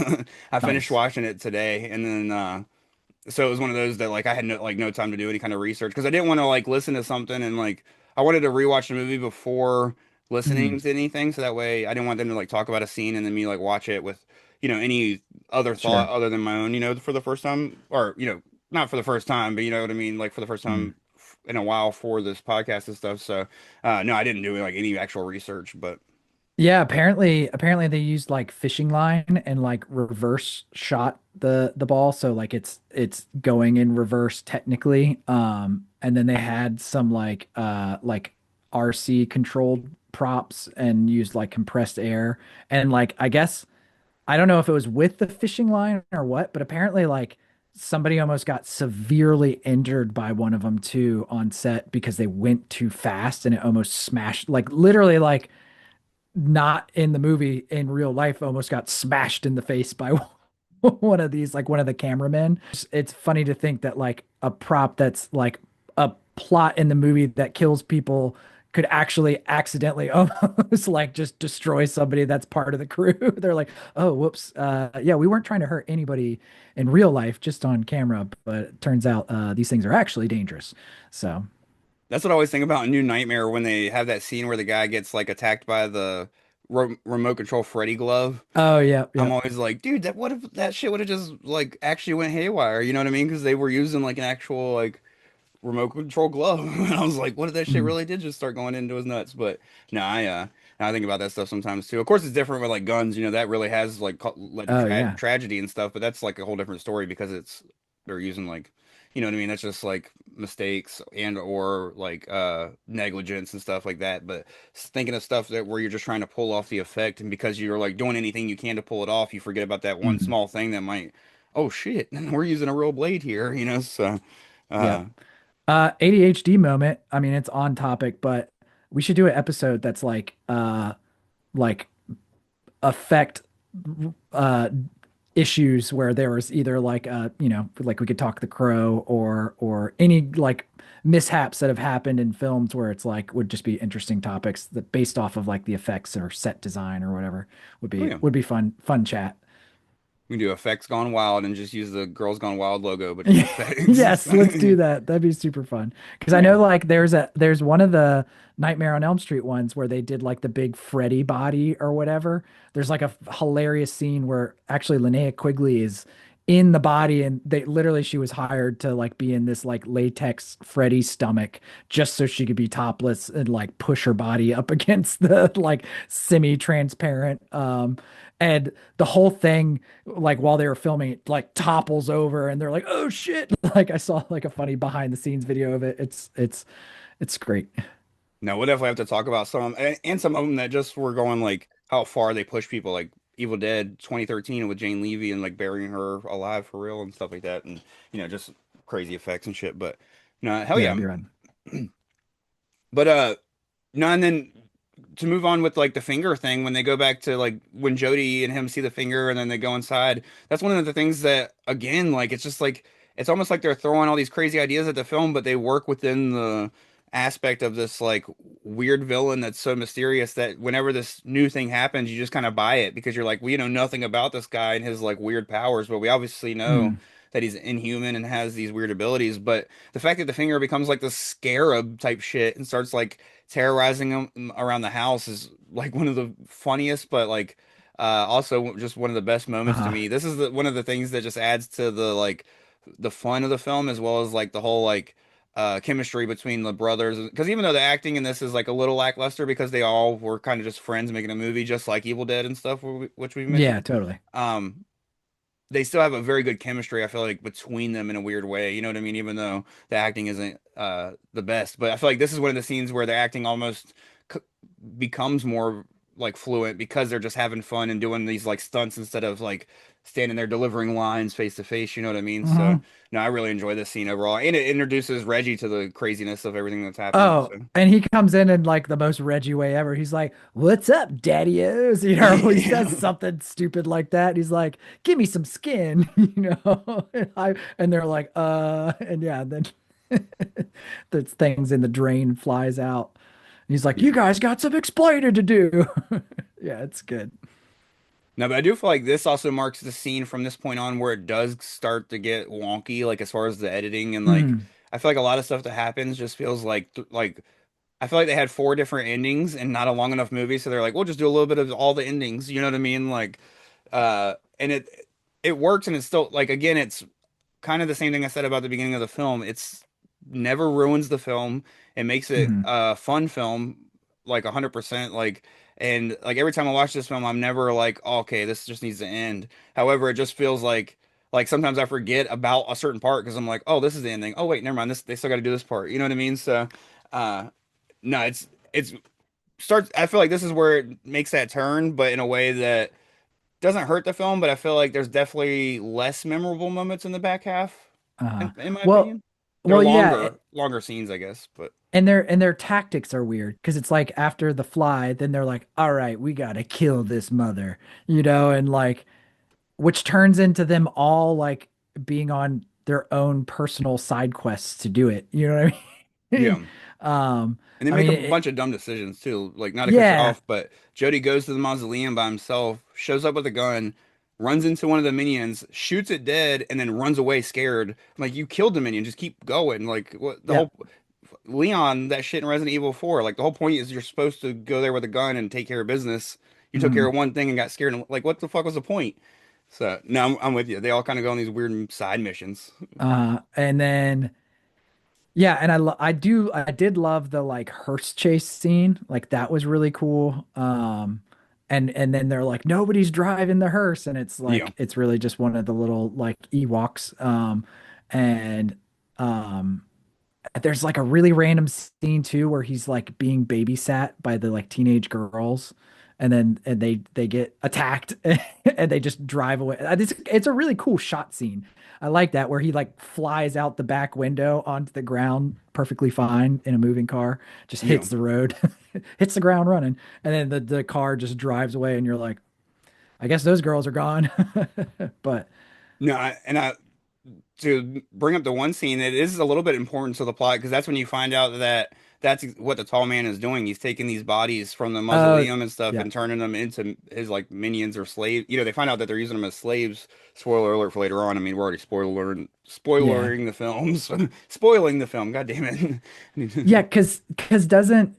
I finished Nice. watching it today, and then so it was one of those that like I had no time to do any kind of research because I didn't want to like listen to something and like I wanted to rewatch the movie before Hmm. listening to anything, so that way I didn't want them to like talk about a scene and then me like watch it with any other thought Sure. other than my own, for the first time, or not for the first time, but you know what I mean, like for the first Hmm. time in a while for this podcast and stuff. So no, I didn't do like any actual research, but Yeah, apparently they used like fishing line and like reverse shot the ball so like it's going in reverse technically. And then they had some like RC controlled props and used like compressed air and like I guess I don't know if it was with the fishing line or what, but apparently like somebody almost got severely injured by one of them too on set because they went too fast and it almost smashed like literally like not in the movie in real life almost got smashed in the face by one of these like one of the cameramen. It's funny to think that like a prop that's like a plot in the movie that kills people could actually accidentally almost like just destroy somebody that's part of the crew. They're like, oh, whoops. Yeah, we weren't trying to hurt anybody in real life, just on camera, but it turns out these things are actually dangerous. So, that's what I always think about New Nightmare when they have that scene where the guy gets like attacked by the remote control Freddy glove. oh yeah, I'm yeah. always like, dude, that what if that shit would have just like actually went haywire? You know what I mean? Because they were using like an actual like remote control glove. And I was like, what if that shit Mhm. really did just start going into his nuts? But no, I think about that stuff sometimes too. Of course, it's different with like guns. That really has like led to Oh yeah. tragedy and stuff. But that's like a whole different story because they're using like, you know what I mean? That's just like mistakes and or like negligence and stuff like that. But thinking of stuff that where you're just trying to pull off the effect, and because you're like doing anything you can to pull it off, you forget about that one Mhm. small thing that might, oh shit, we're using a real blade here. So. Uh, Yep. ADHD moment. I mean, it's on topic, but we should do an episode that's like affect uh issues where there was either like like we could talk The Crow or any like mishaps that have happened in films where it's like would just be interesting topics that based off of like the effects or set design or whatever oh yeah. would be fun chat. We can do effects gone wild and just use the Girls Gone Wild logo, but just effects. Yes, let's do that. That'd be super fun. Because I Yeah. know like there's one of the Nightmare on Elm Street ones where they did like the big Freddy body or whatever. There's like a hilarious scene where actually Linnea Quigley is in the body and they literally she was hired to like be in this like latex Freddy stomach just so she could be topless and like push her body up against the like semi-transparent and the whole thing like while they were filming it like topples over and they're like oh shit like I saw like a funny behind the scenes video of it it's great. No, we'll definitely have to talk about some and some of them that just were going like how far they push people, like Evil Dead 2013 with Jane Levy and like burying her alive for real and stuff like that, and just crazy effects and shit. But no, hell Yeah, yeah. it'd be right. But no, and then to move on with like the finger thing, when they go back to like when Jody and him see the finger and then they go inside, that's one of the things that again, like it's just like it's almost like they're throwing all these crazy ideas at the film, but they work within the aspect of this like weird villain that's so mysterious that whenever this new thing happens, you just kind of buy it because you're like, we know nothing about this guy and his like weird powers, but we obviously know Mm. that he's inhuman and has these weird abilities. But the fact that the finger becomes like this scarab type shit and starts like terrorizing him around the house is like one of the funniest, but like also just one of the best moments to Uh-huh. me. This is one of the things that just adds to the like the fun of the film as well as like the whole like chemistry between the brothers. Because even though the acting in this is like a little lackluster because they all were kind of just friends making a movie, just like Evil Dead and stuff, which we Yeah, mentioned. totally. Um, they still have a very good chemistry, I feel like, between them in a weird way. You know what I mean? Even though the acting isn't the best. But I feel like this is one of the scenes where the acting almost c becomes more like fluent because they're just having fun and doing these like stunts instead of like standing there delivering lines face to face. You know what I mean? So Hmm. no, I really enjoy this scene overall. And it introduces Reggie to the craziness of everything that's happening. Oh, So and he comes in like the most Reggie way ever. He's like, "What's up, daddy-os?" He says yeah. something stupid like that. He's like, "Give me some skin," you know. And they're like, and yeah, then the things in the drain flies out. And he's like, "You Yeah. guys got some explaining to do." Yeah, it's good. No, but I do feel like this also marks the scene from this point on where it does start to get wonky, like as far as the editing and like Mm, I feel like a lot of stuff that happens just feels like I feel like they had four different endings and not a long enough movie, so they're like, we'll just do a little bit of all the endings. You know what I mean? Like, and it works, and it's still like again, it's kind of the same thing I said about the beginning of the film. It's never ruins the film. It makes it mm, a fun film, like 100%. Like, and like every time I watch this film, I'm never like, oh, okay, this just needs to end. However, it just feels like sometimes I forget about a certain part because I'm like, oh, this is the ending. Oh, wait, never mind. This they still got to do this part. You know what I mean? So, uh, no, it's starts. I feel like this is where it makes that turn, but in a way that doesn't hurt the film, but I feel like there's definitely less memorable moments in the back half, uh, in my well, opinion. They're well, yeah, longer scenes, I guess, but and their tactics are weird because it's like after the fly, then they're like, "All right, we gotta kill this mother," and like which turns into them all like being on their own personal side quests to do it. You know what I mean? yeah. And they I make mean, a bunch of dumb decisions too. Like, not to cut you yeah, off, but Jody goes to the mausoleum by himself, shows up with a gun, runs into one of the minions, shoots it dead, and then runs away scared. I'm like, you killed the minion, just keep going. Like, what the yeah, whole Leon, that shit in Resident Evil 4, like the whole point is you're supposed to go there with a gun and take care of business. You took care mhm. of one thing and got scared, and like, what the fuck was the point? So, no, I'm with you. They all kind of go on these weird side missions. And then yeah, and I did love the like hearse chase scene. Like that was really cool. And then they're like nobody's driving the hearse and it's Yeah, like it's really just one of the little like Ewoks. And um there's like a really random scene too where he's like being babysat by the like teenage girls and then and they get attacked and they just drive away. It's a really cool shot scene. I like that where he like flies out the back window onto the ground perfectly fine in a moving car, just yeah. hits the road, hits the ground running, and then the car just drives away and you're like, I guess those girls are gone. But No, and I to bring up the one scene, it is a little bit important to the plot because that's when you find out that that's what the tall man is doing. He's taking these bodies from the Oh, mausoleum and stuff yeah, and turning them into his like minions or slaves. They find out that they're using them as slaves. Spoiler alert for later on. I mean, we're already yeah, spoilering the films, spoiling the film. God damn yeah. it. Because doesn't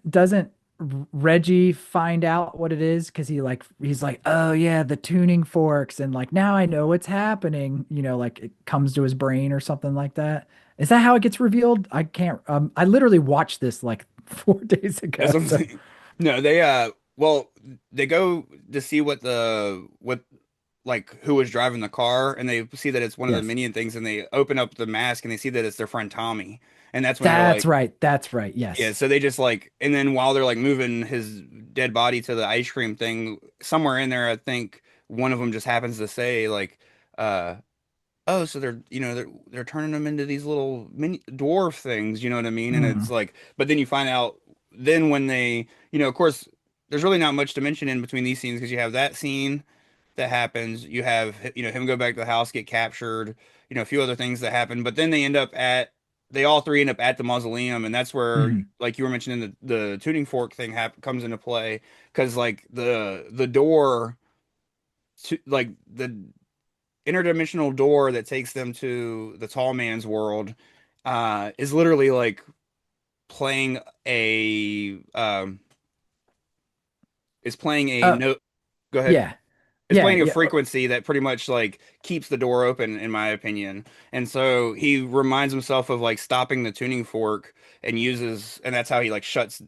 Reggie find out what it is? Because he's like, oh yeah, the tuning forks, and like now I know what's happening. Like it comes to his brain or something like that. Is that how it gets revealed? I can't. I literally watched this like 4 days That's ago. what I'm So saying. No, well, they go to see what like who was driving the car, and they see that it's one of the yes, minion things, and they open up the mask and they see that it's their friend Tommy, and that's when they're that's like, right. That's right. yeah. Yes, So they just like, and then while they're like moving his dead body to the ice cream thing, somewhere in there, I think one of them just happens to say like, uh. Oh, so they're turning them into these little mini dwarf things, you know what I mean? And it's mm, like, but then you find out then when they, of course, there's really not much to mention in between these scenes because you have that scene that happens, you have him go back to the house, get captured, a few other things that happen, but then they all three end up at the mausoleum, and that's where, mhm. like you were mentioning, the tuning fork thing comes into play because like the door to like the interdimensional door that takes them to the tall man's world is literally like playing a is playing a Uh, note. Go ahead. yeah, It's yeah, playing a yeah. frequency that pretty much like keeps the door open, in my opinion. And so he reminds himself of like stopping the tuning fork and that's how he like shuts,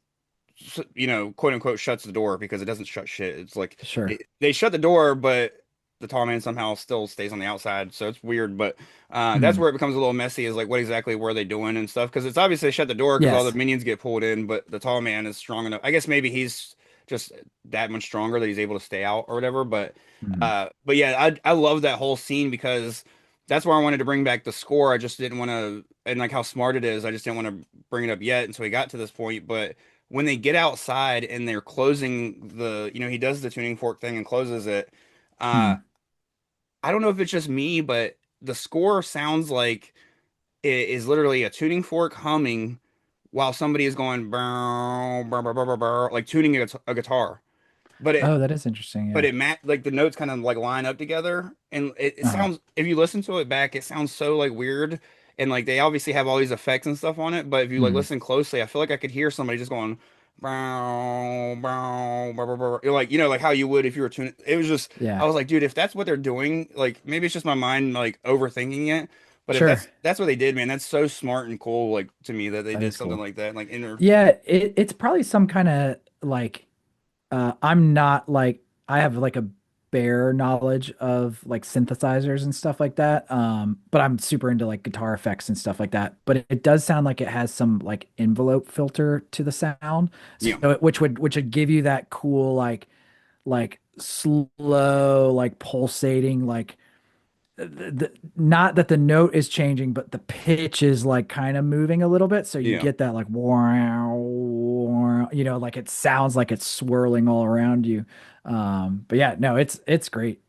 quote unquote, shuts the door because it doesn't shut shit. It's like Sure. they shut the door, but the tall man somehow still stays on the outside. So it's weird, but that's Mm, where it becomes a little messy. Is like what exactly were they doing and stuff? Because it's obvious they shut the door because all the yes. minions get pulled in, but the tall man is strong enough. I guess maybe he's just that much stronger that he's able to stay out or whatever. Mm, But yeah, I love that whole scene because that's where I wanted to bring back the score. I just didn't want to, and like how smart it is. I just didn't want to bring it up yet until we got to this point. But when they get outside and they're closing he does the tuning fork thing and closes it. Uh, mm. I don't know if it's just me, but the score sounds like it is literally a tuning fork humming while somebody is going bow, bow, bow, bow, bow, bow, like tuning a guitar. But it Oh, that is interesting. but Yeah. it like the notes kind of like line up together, and it Uh-huh. sounds, if you listen to it back, it sounds so like weird, and like they obviously have all these effects and stuff on it, but if you like Mm, listen closely, I feel like I could hear somebody just going bow, bow, bow, bow, bow. You're like, like how you would if you were tuning. It was just, I yeah. was like, dude, if that's what they're doing, like maybe it's just my mind like overthinking it, but if Sure. that's what they did, man, that's so smart and cool, like to me that they That did is something cool. like that, like inner. Yeah, it's probably some kind of like I'm not like I have like a bare knowledge of like synthesizers and stuff like that. But I'm super into like guitar effects and stuff like that. But it does sound like it has some like envelope filter to the sound. So Yeah, which would give you that cool like slow, like pulsating, like not that the note is changing, but the pitch is like kind of moving a little bit. So you yeah. get that like wow, wow, like it sounds like it's swirling all around you. But yeah, no, it's great.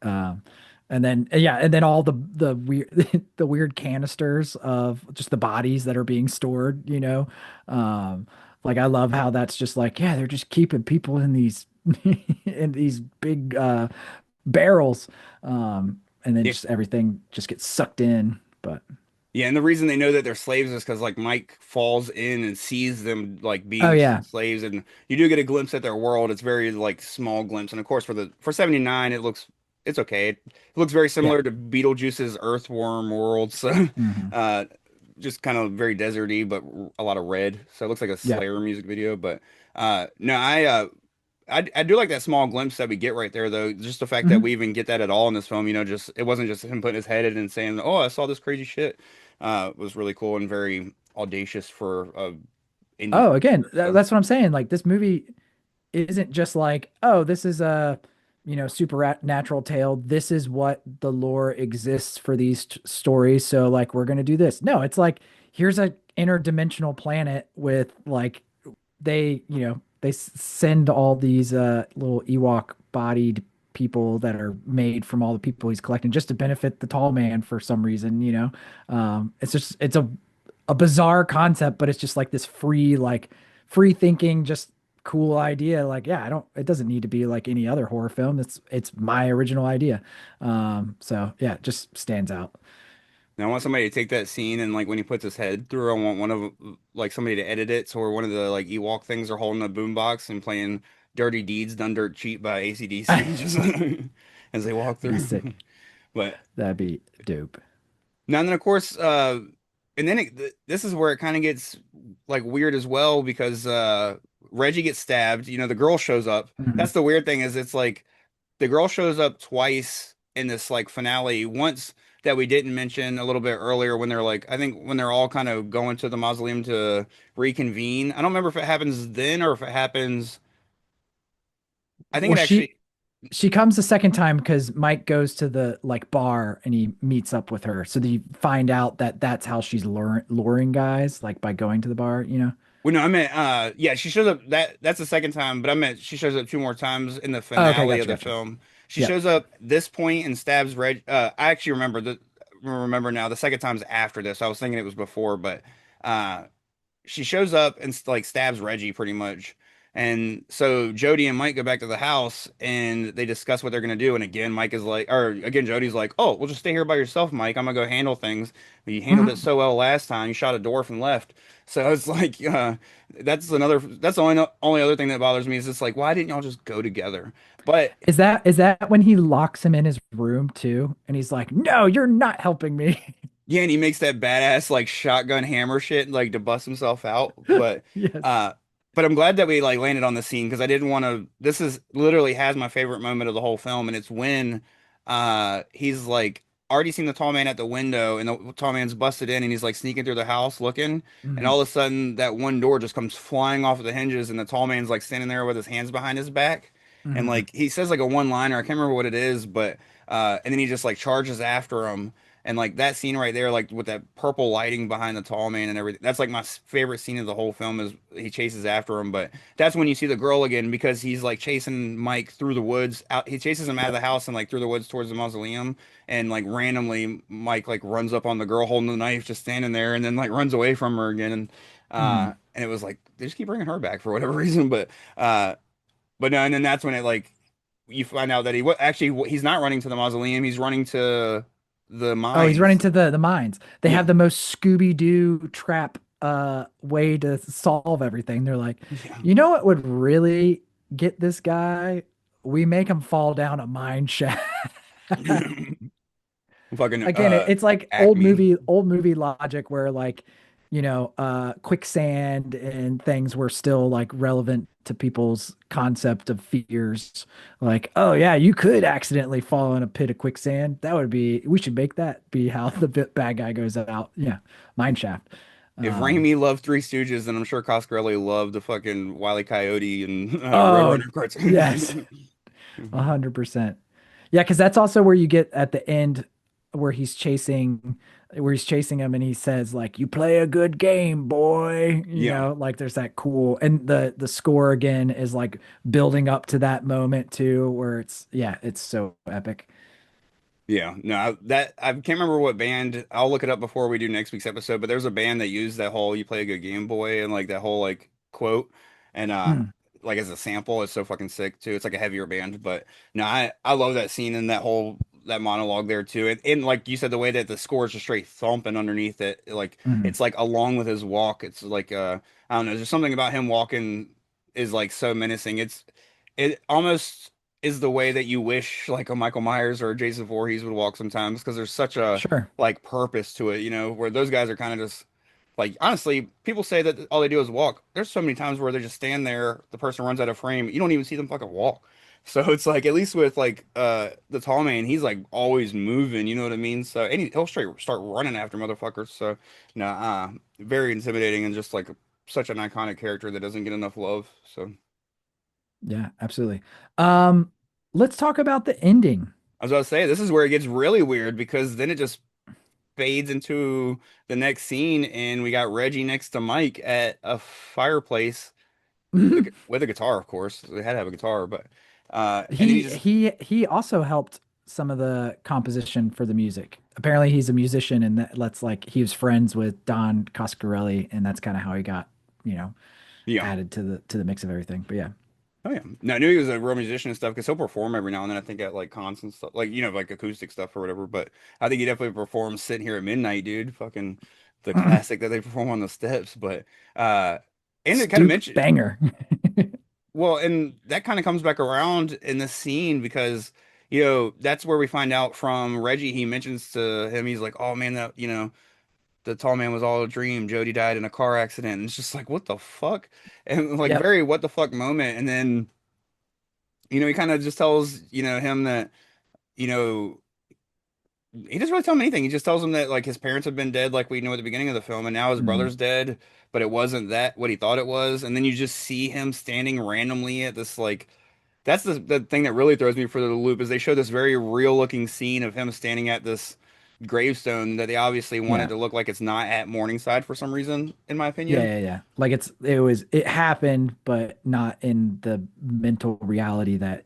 And then yeah, and then all the weird the weird canisters of just the bodies that are being stored, like I love how that's just like, yeah, they're just keeping people in these in these big barrels. And then Yeah. just everything just gets sucked in. But Yeah, and the reason they know that they're slaves is because like Mike falls in and sees them like oh being yeah, slaves, and you do get a glimpse at their world. It's very like small glimpse, and of course for 79, it's okay. It looks very yeah, similar to Beetlejuice's Earthworm world, so hmm uh, just kind of very deserty, but a lot of red. So it looks like a yeah, Slayer music video. But no, I do like that small glimpse that we get right there, though. Just the fact that we hmm even get that at all in this film, just it wasn't just him putting his head in and saying, "Oh, I saw this crazy shit." Was really cool and very audacious for indie Oh, film. again, So that's what I'm saying. Like this movie isn't just like, oh, this is a supernatural tale. This is what the lore exists for these stories. So like we're gonna do this. No, it's like here's a interdimensional planet with like they send all these little Ewok bodied people that are made from all the people he's collecting just to benefit the tall man for some reason. It's a bizarre concept, but it's just like this free like free thinking, just cool idea. Like, yeah, I don't, it doesn't need to be like any other horror film. It's my original idea. So yeah, it just stands out. Now I want somebody to take that scene and like when he puts his head through, I want one of like somebody to edit it so where one of the like Ewok things are holding a boombox and playing "Dirty Deeds Done Dirt Cheap" by AC/DC just as they walk That'd be through. sick. But That'd be dope. now and then of course, and then this is where it kind of gets like weird as well because Reggie gets stabbed. You know, the girl shows up. Mhm. That's the weird thing is it's like the girl shows up twice in this like finale. Once that we didn't mention a little bit earlier when they're like I think when they're all kind of going to the mausoleum to reconvene. I don't remember if it happens then or if it happens. I think Well, it actually. she comes the second time because Mike goes to the like bar and he meets up with her. So that you find out that that's how she's luring guys, like by going to the bar, you know? Well, no, I meant yeah, she shows up that's the second time, but I meant she shows up two more times in the Oh, okay, finale of gotcha, the gotcha. film. She Yep. shows up this point and stabs Reg. I actually remember now. The second time's after this. I was thinking it was before, but uh she shows up and like stabs Reggie pretty much. And so Jody and Mike go back to the house and they discuss what they're gonna do. And again, Mike is like, or again, Jody's like, "Oh, we'll just stay here by yourself, Mike. I'm gonna go handle things. You handled it Mhm. so well last time. You shot a dwarf and left." So it's like, that's the only other thing that bothers me is it's like, why didn't y'all just go together? But Is that when he locks him in his room too? And he's like, "No, you're not helping me." yeah, and he makes that badass like shotgun hammer shit like to bust himself out. But Yes. uh but I'm glad that we like landed on the scene because I didn't want to this is literally has my favorite moment of the whole film and it's when he's like already seen the tall man at the window and the tall man's busted in and he's like sneaking through the house looking and Mhm. all of a sudden that one door just comes flying off of the hinges and the tall man's like standing there with his hands behind his back and Mhm. like he says like a one liner I can't remember what it is but and then he just like charges after him and like that scene right there, like with that purple lighting behind the tall man and everything, that's like my favorite scene of the whole film is he chases after him. But that's when you see the girl again because he's like chasing Mike through the woods. Out, he chases him out of Yep. the house and like through the woods towards the mausoleum. And like randomly, Mike like runs up on the girl holding the knife, just standing there, and then like runs away from her again. Mhm. And it was like they just keep bringing her back for whatever reason. Uh, but no, and then that's when it like you find out that he's not running to the mausoleum. He's running to the Oh, he's running mines. to the mines. They have Yeah. the most Scooby-Doo trap way to solve everything. They're like, Yeah. you know what would really get this guy? We make him fall down a mine shaft. Fucking Again, it's like Acme. old movie logic where like, quicksand and things were still like relevant to people's concept of fears. Like, oh yeah, you could accidentally fall in a pit of quicksand. We should make that be how the bad guy goes out. Yeah, mine shaft. If Um, Raimi loved Three Stooges, then I'm sure Coscarelli loved the fucking Wile E. Coyote and oh Roadrunner cartoons. yes, 100%. Yeah, because that's also where you get at the end where he's chasing him and he says like, "You play a good game, boy." Yeah. Like there's that cool and the score again is like building up to that moment too, where it's so epic. Yeah, no, I can't remember what band. I'll look it up before we do next week's episode. But there's a band that used that whole "You play a good game, boy" and like that whole like quote, and Mm, like as a sample, it's so fucking sick too. It's like a heavier band, but no, I love that scene and that monologue there too. And like you said, the way that the score is just straight thumping underneath it, like mm, it's like along with his walk, it's like I don't know, there's something about him walking is like so menacing. It almost is the way that you wish like a Michael Myers or a Jason Voorhees would walk sometimes because there's such a sure. like purpose to it, where those guys are kind of just like honestly, people say that all they do is walk. There's so many times where they just stand there, the person runs out of frame, you don't even see them fucking walk. So it's like at least with like the tall man, he's like always moving, you know what I mean? So and he'll straight start running after motherfuckers. So no, very intimidating and just like such an iconic character that doesn't get enough love. So Yeah, absolutely. Um, let's talk about the ending. I was about to say this is where it gets really weird because then it just fades into the next scene and we got Reggie next to Mike at a fireplace with a guitar, of course. They had to have a guitar, but and then he just He also helped some of the composition for the music. Apparently, he's a musician, and he was friends with Don Coscarelli, and that's kind of how he got, you know, Yeah. added to the mix of everything. But yeah. Oh yeah. No, I knew he was a real musician and stuff because he'll perform every now and then. I think at like cons and stuff, like like acoustic stuff or whatever. But I think he definitely performs "Sitting Here at Midnight," dude. Fucking the classic that they perform on the steps. But uh, and it kind of Stoop mentioned banger. well, and that kind of comes back around in this scene because that's where we find out from Reggie. He mentions to him, he's like, "Oh man, that the tall man was all a dream. Jody died in a car accident." And it's just like, what the fuck? And like Yep. very what the fuck moment. And then he kind of just tells him that you know he doesn't really tell him anything. He just tells him that like his parents have been dead, like we know at the beginning of the film, and now his Mm. brother's dead, but it wasn't that what he thought it was. And then you just see him standing randomly at this like that's the thing that really throws me for the loop is they show this very real looking scene of him standing at this gravestone that they obviously wanted Yeah. to look like it's not at Morningside for some reason, in my Yeah, opinion. yeah, yeah. Like it happened, but not in the mental reality that,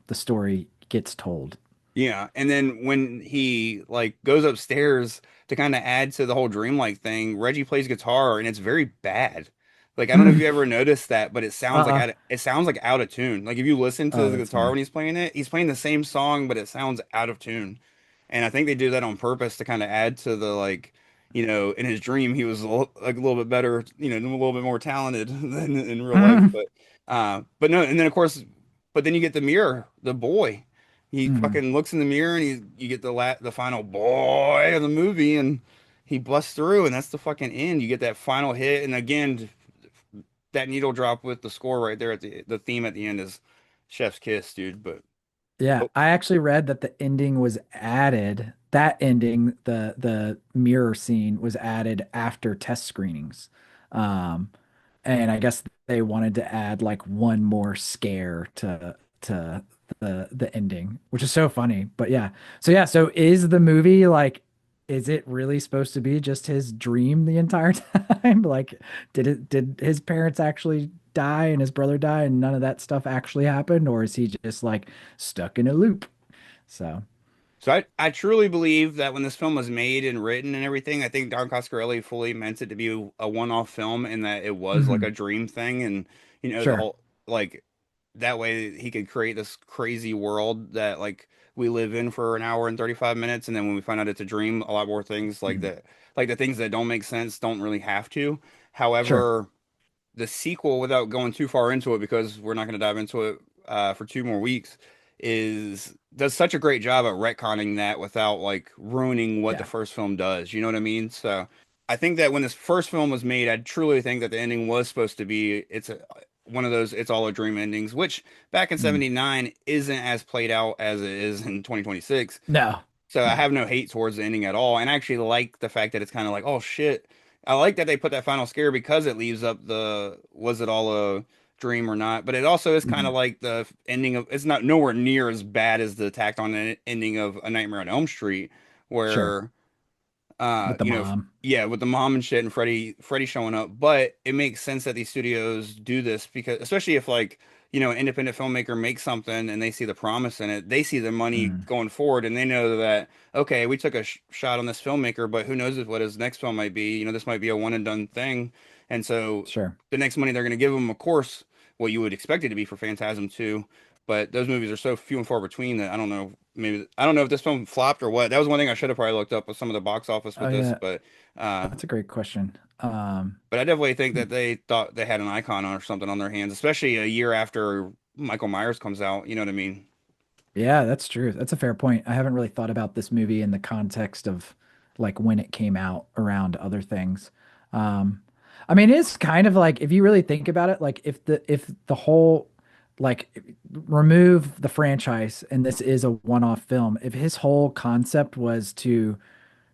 the story gets told. Yeah, and then when he like goes upstairs to kind of add to the whole dreamlike thing, Reggie plays guitar and it's very bad. Like I don't know if you ever noticed that, but Uh-uh. it sounds like out of tune. Like if you listen to Oh, the that's guitar funny. when he's playing the same song, but it sounds out of tune. And I think they do that on purpose to kind of add to the like, in his dream he was like a little bit better, a little bit more talented than in real life. But no, and then of course, but then you get the mirror, the boy. He Mhm. fucking looks in the mirror and you get the final boy of the movie and he busts through and that's the fucking end. You get that final hit and again that needle drop with the score right there at the theme at the end is Chef's Kiss, dude. But Yeah, oh, I actually read that the ending was added. That ending, the mirror scene was added after test screenings. Um, and I guess they wanted to add like one more scare to the ending, which is so funny. But yeah. So yeah, so is the movie like is it really supposed to be just his dream the entire time? Like did his parents actually die and his brother die and none of that stuff actually happened, or is he just like stuck in a loop? So, so I truly believe that when this film was made and written and everything, I think Don Coscarelli fully meant it to be a one-off film and that it was like mhm, a dream thing and the sure. whole like that way he could create this crazy world that like we live in for an hour and 35 minutes and then when we find out it's a dream, a lot more things Mhm, like the things that don't make sense don't really have to. sure. However, the sequel, without going too far into it, because we're not going to dive into it for 2 more weeks, is does such a great job at retconning that without like ruining what the Yeah. first film does. You know what I mean? So I think that when this first film was made, I truly think that the ending was supposed to be one of those it's all a dream endings, which back in Mm. '79 isn't as played out as it is in 2026. No, So I no. have no hate towards the ending at all, and I actually like the fact that it's kind of like, oh shit. I like that they put that final scare because it leaves up the was it all a dream or not? But it also is kind of Mhm, like the ending of it's not nowhere near as bad as the tacked on ending of A Nightmare on Elm Street, sure. where With the mom. yeah, with the mom and shit and Freddie showing up. But it makes sense that these studios do this because especially if like, an independent filmmaker makes something and they see the promise in it, they see the money Mm, going forward and they know that, okay, we took a shot on this filmmaker, but who knows what his next film might be. This might be a one and done thing. And so sure. the next money they're going to give him, of course, what you would expect it to be for Phantasm 2. But those movies are so few and far between that I don't know. Maybe I don't know if this film flopped or what. That was one thing I should have probably looked up with some of the box office Oh with this, yeah, uh, that's a great question. but I definitely think that they thought they had an icon or something on their hands, especially a year after Michael Myers comes out. You know what I mean? Yeah, that's true. That's a fair point. I haven't really thought about this movie in the context of like when it came out around other things. Um, I mean, it's kind of like if you really think about it, like if the whole like remove the franchise and this is a one-off film, if his whole concept was to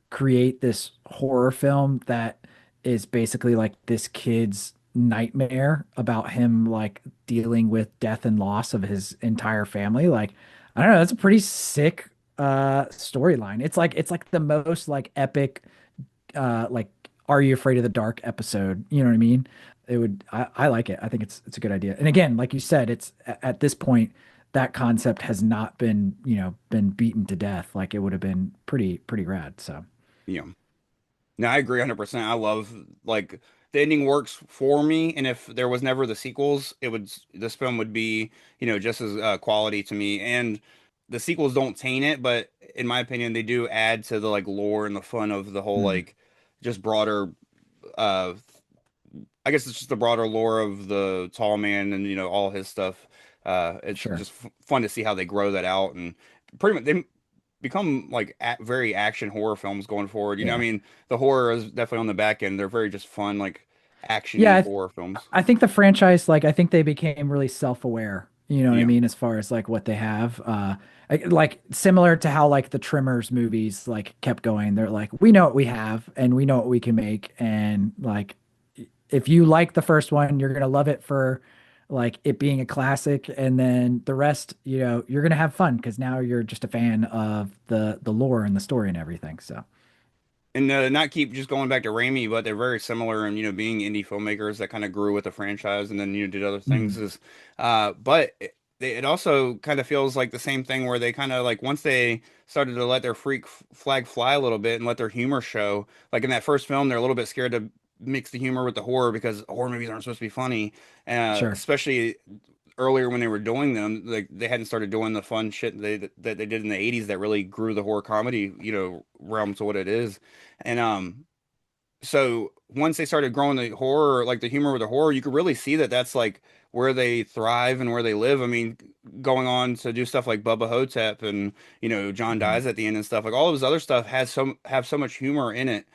create this horror film that is basically like this kid's nightmare about him like dealing with death and loss of his entire family. Like, I don't know, that's a pretty sick storyline. It's like the most like epic like Are You Afraid of the Dark episode. You know what I mean? I like it. I think it's a good idea. And again, like you said, it's at this point that concept has not been, been beaten to death. Like it would have been pretty rad. So Yeah. No, I agree 100%. I love like the ending works for me, and if there was never the sequels, this film would be, just as quality to me. And the sequels don't taint it, but in my opinion, they do add to the like lore and the fun of the whole Mm, like just broader. Uh, I guess it's just the broader lore of the Tall Man and all his stuff. It's sure. just fun to see how they grow that out, and pretty much they become like very action horror films going forward. I Yeah. mean, the horror is definitely on the back end. They're very just fun, like Yeah, actiony horror films. I think the franchise, like, I think they became really self-aware. You know what I Yeah. mean, as far as like what they have, like similar to how like the Trimmers movies like kept going. They're like, we know what we have and we know what we can make, and like, if you like the first one, you're gonna love it for like it being a classic, and then the rest, you're gonna have fun because now you're just a fan of the lore and the story and everything. So, And not keep just going back to Raimi, but they're very similar and being indie filmmakers that kind of grew with the franchise and then did other things mm, is but it also kind of feels like the same thing where they kind of like once they started to let their flag fly a little bit and let their humor show, like in that first film they're a little bit scared to mix the humor with the horror because horror movies aren't supposed to be funny, sure, especially earlier when they were doing them, like they hadn't started doing the fun shit that they did in the 80s that really grew the horror comedy, realm to what it is. And so once they started growing the horror, like the humor with the horror, you could really see that that's like where they thrive and where they live. I mean, going on to do stuff like Bubba Hotep and John mm, dies at the end and stuff like all of his other stuff has have so much humor in it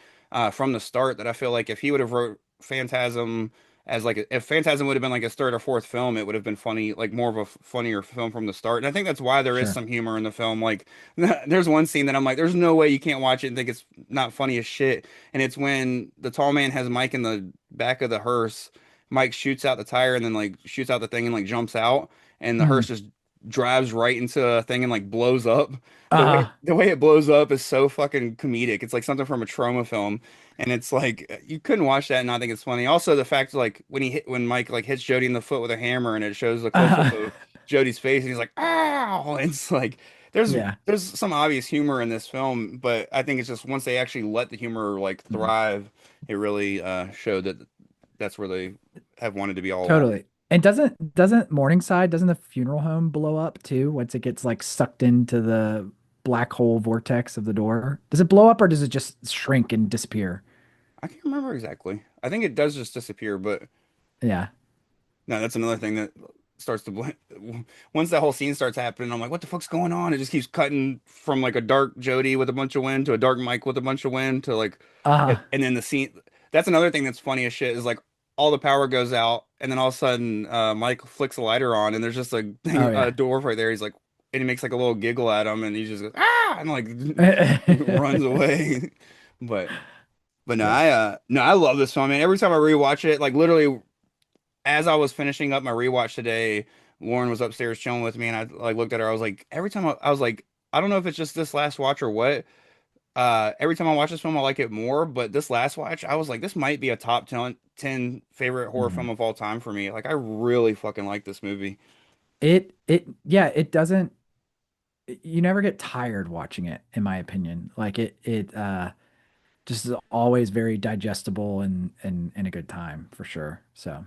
from the start that I feel like if he would have wrote Phantasm as like if Phantasm would have been like his third or fourth film, it would have been funny, like more of a funnier film from the start. And I think that's why there is sure, some humor in the film. Like there's one scene that I'm like, there's no way you can't watch it and think it's not funny as shit, and it's when the tall man has Mike in the back of the hearse. Mike shoots out the tire and then like shoots out the thing and like jumps out, and the hearse mm, just drives right into a thing and like blows up. uh, The way it blows up is so fucking comedic. It's like something from a trauma film, and it's like you couldn't watch that and not think it's funny. Also, the fact like when Mike like hits Jody in the foot with a hammer and it shows a close up uh, of Jody's face and he's like, "Ow!" It's like there's yeah. there's some obvious humor in this film, but I think it's just once they actually let the humor like Mhm. thrive, it really showed that that's where they have wanted to be all along. Totally. And doesn't Morningside, doesn't the funeral home blow up too once it gets like sucked into the black hole vortex of the door? Does it blow up or does it just shrink and disappear? I can't remember exactly. I think it does just disappear, but Yeah. no, that's another thing that starts to once that whole scene starts happening, I'm like, what the fuck's going on? It just keeps cutting from like a dark Jody with a bunch of wind to a dark Mike with a bunch of wind to like, Uh, and then the scene. That's another thing that's funny as shit is like all the power goes out, and then all of a sudden, Mike flicks a lighter on, and there's just a thing, oh a yeah. dwarf right there. He's like, and he makes like a little giggle at him, and he just goes ah, and like runs away. But but no, Yeah. no, I love this film. I mean, every time I rewatch it, like literally as I was finishing up my rewatch today, Lauren was upstairs chilling with me, and I like looked at her. I was like, every time I was like, I don't know if it's just this last watch or what. Every time I watch this film, I like it more. But this last watch, I was like, this might be a top 10 favorite horror Mhm. film of all time for me. Like, I really fucking like this movie. Yeah, it doesn't, you never get tired watching it, in my opinion. Like it just is always very digestible and a good time for sure. So,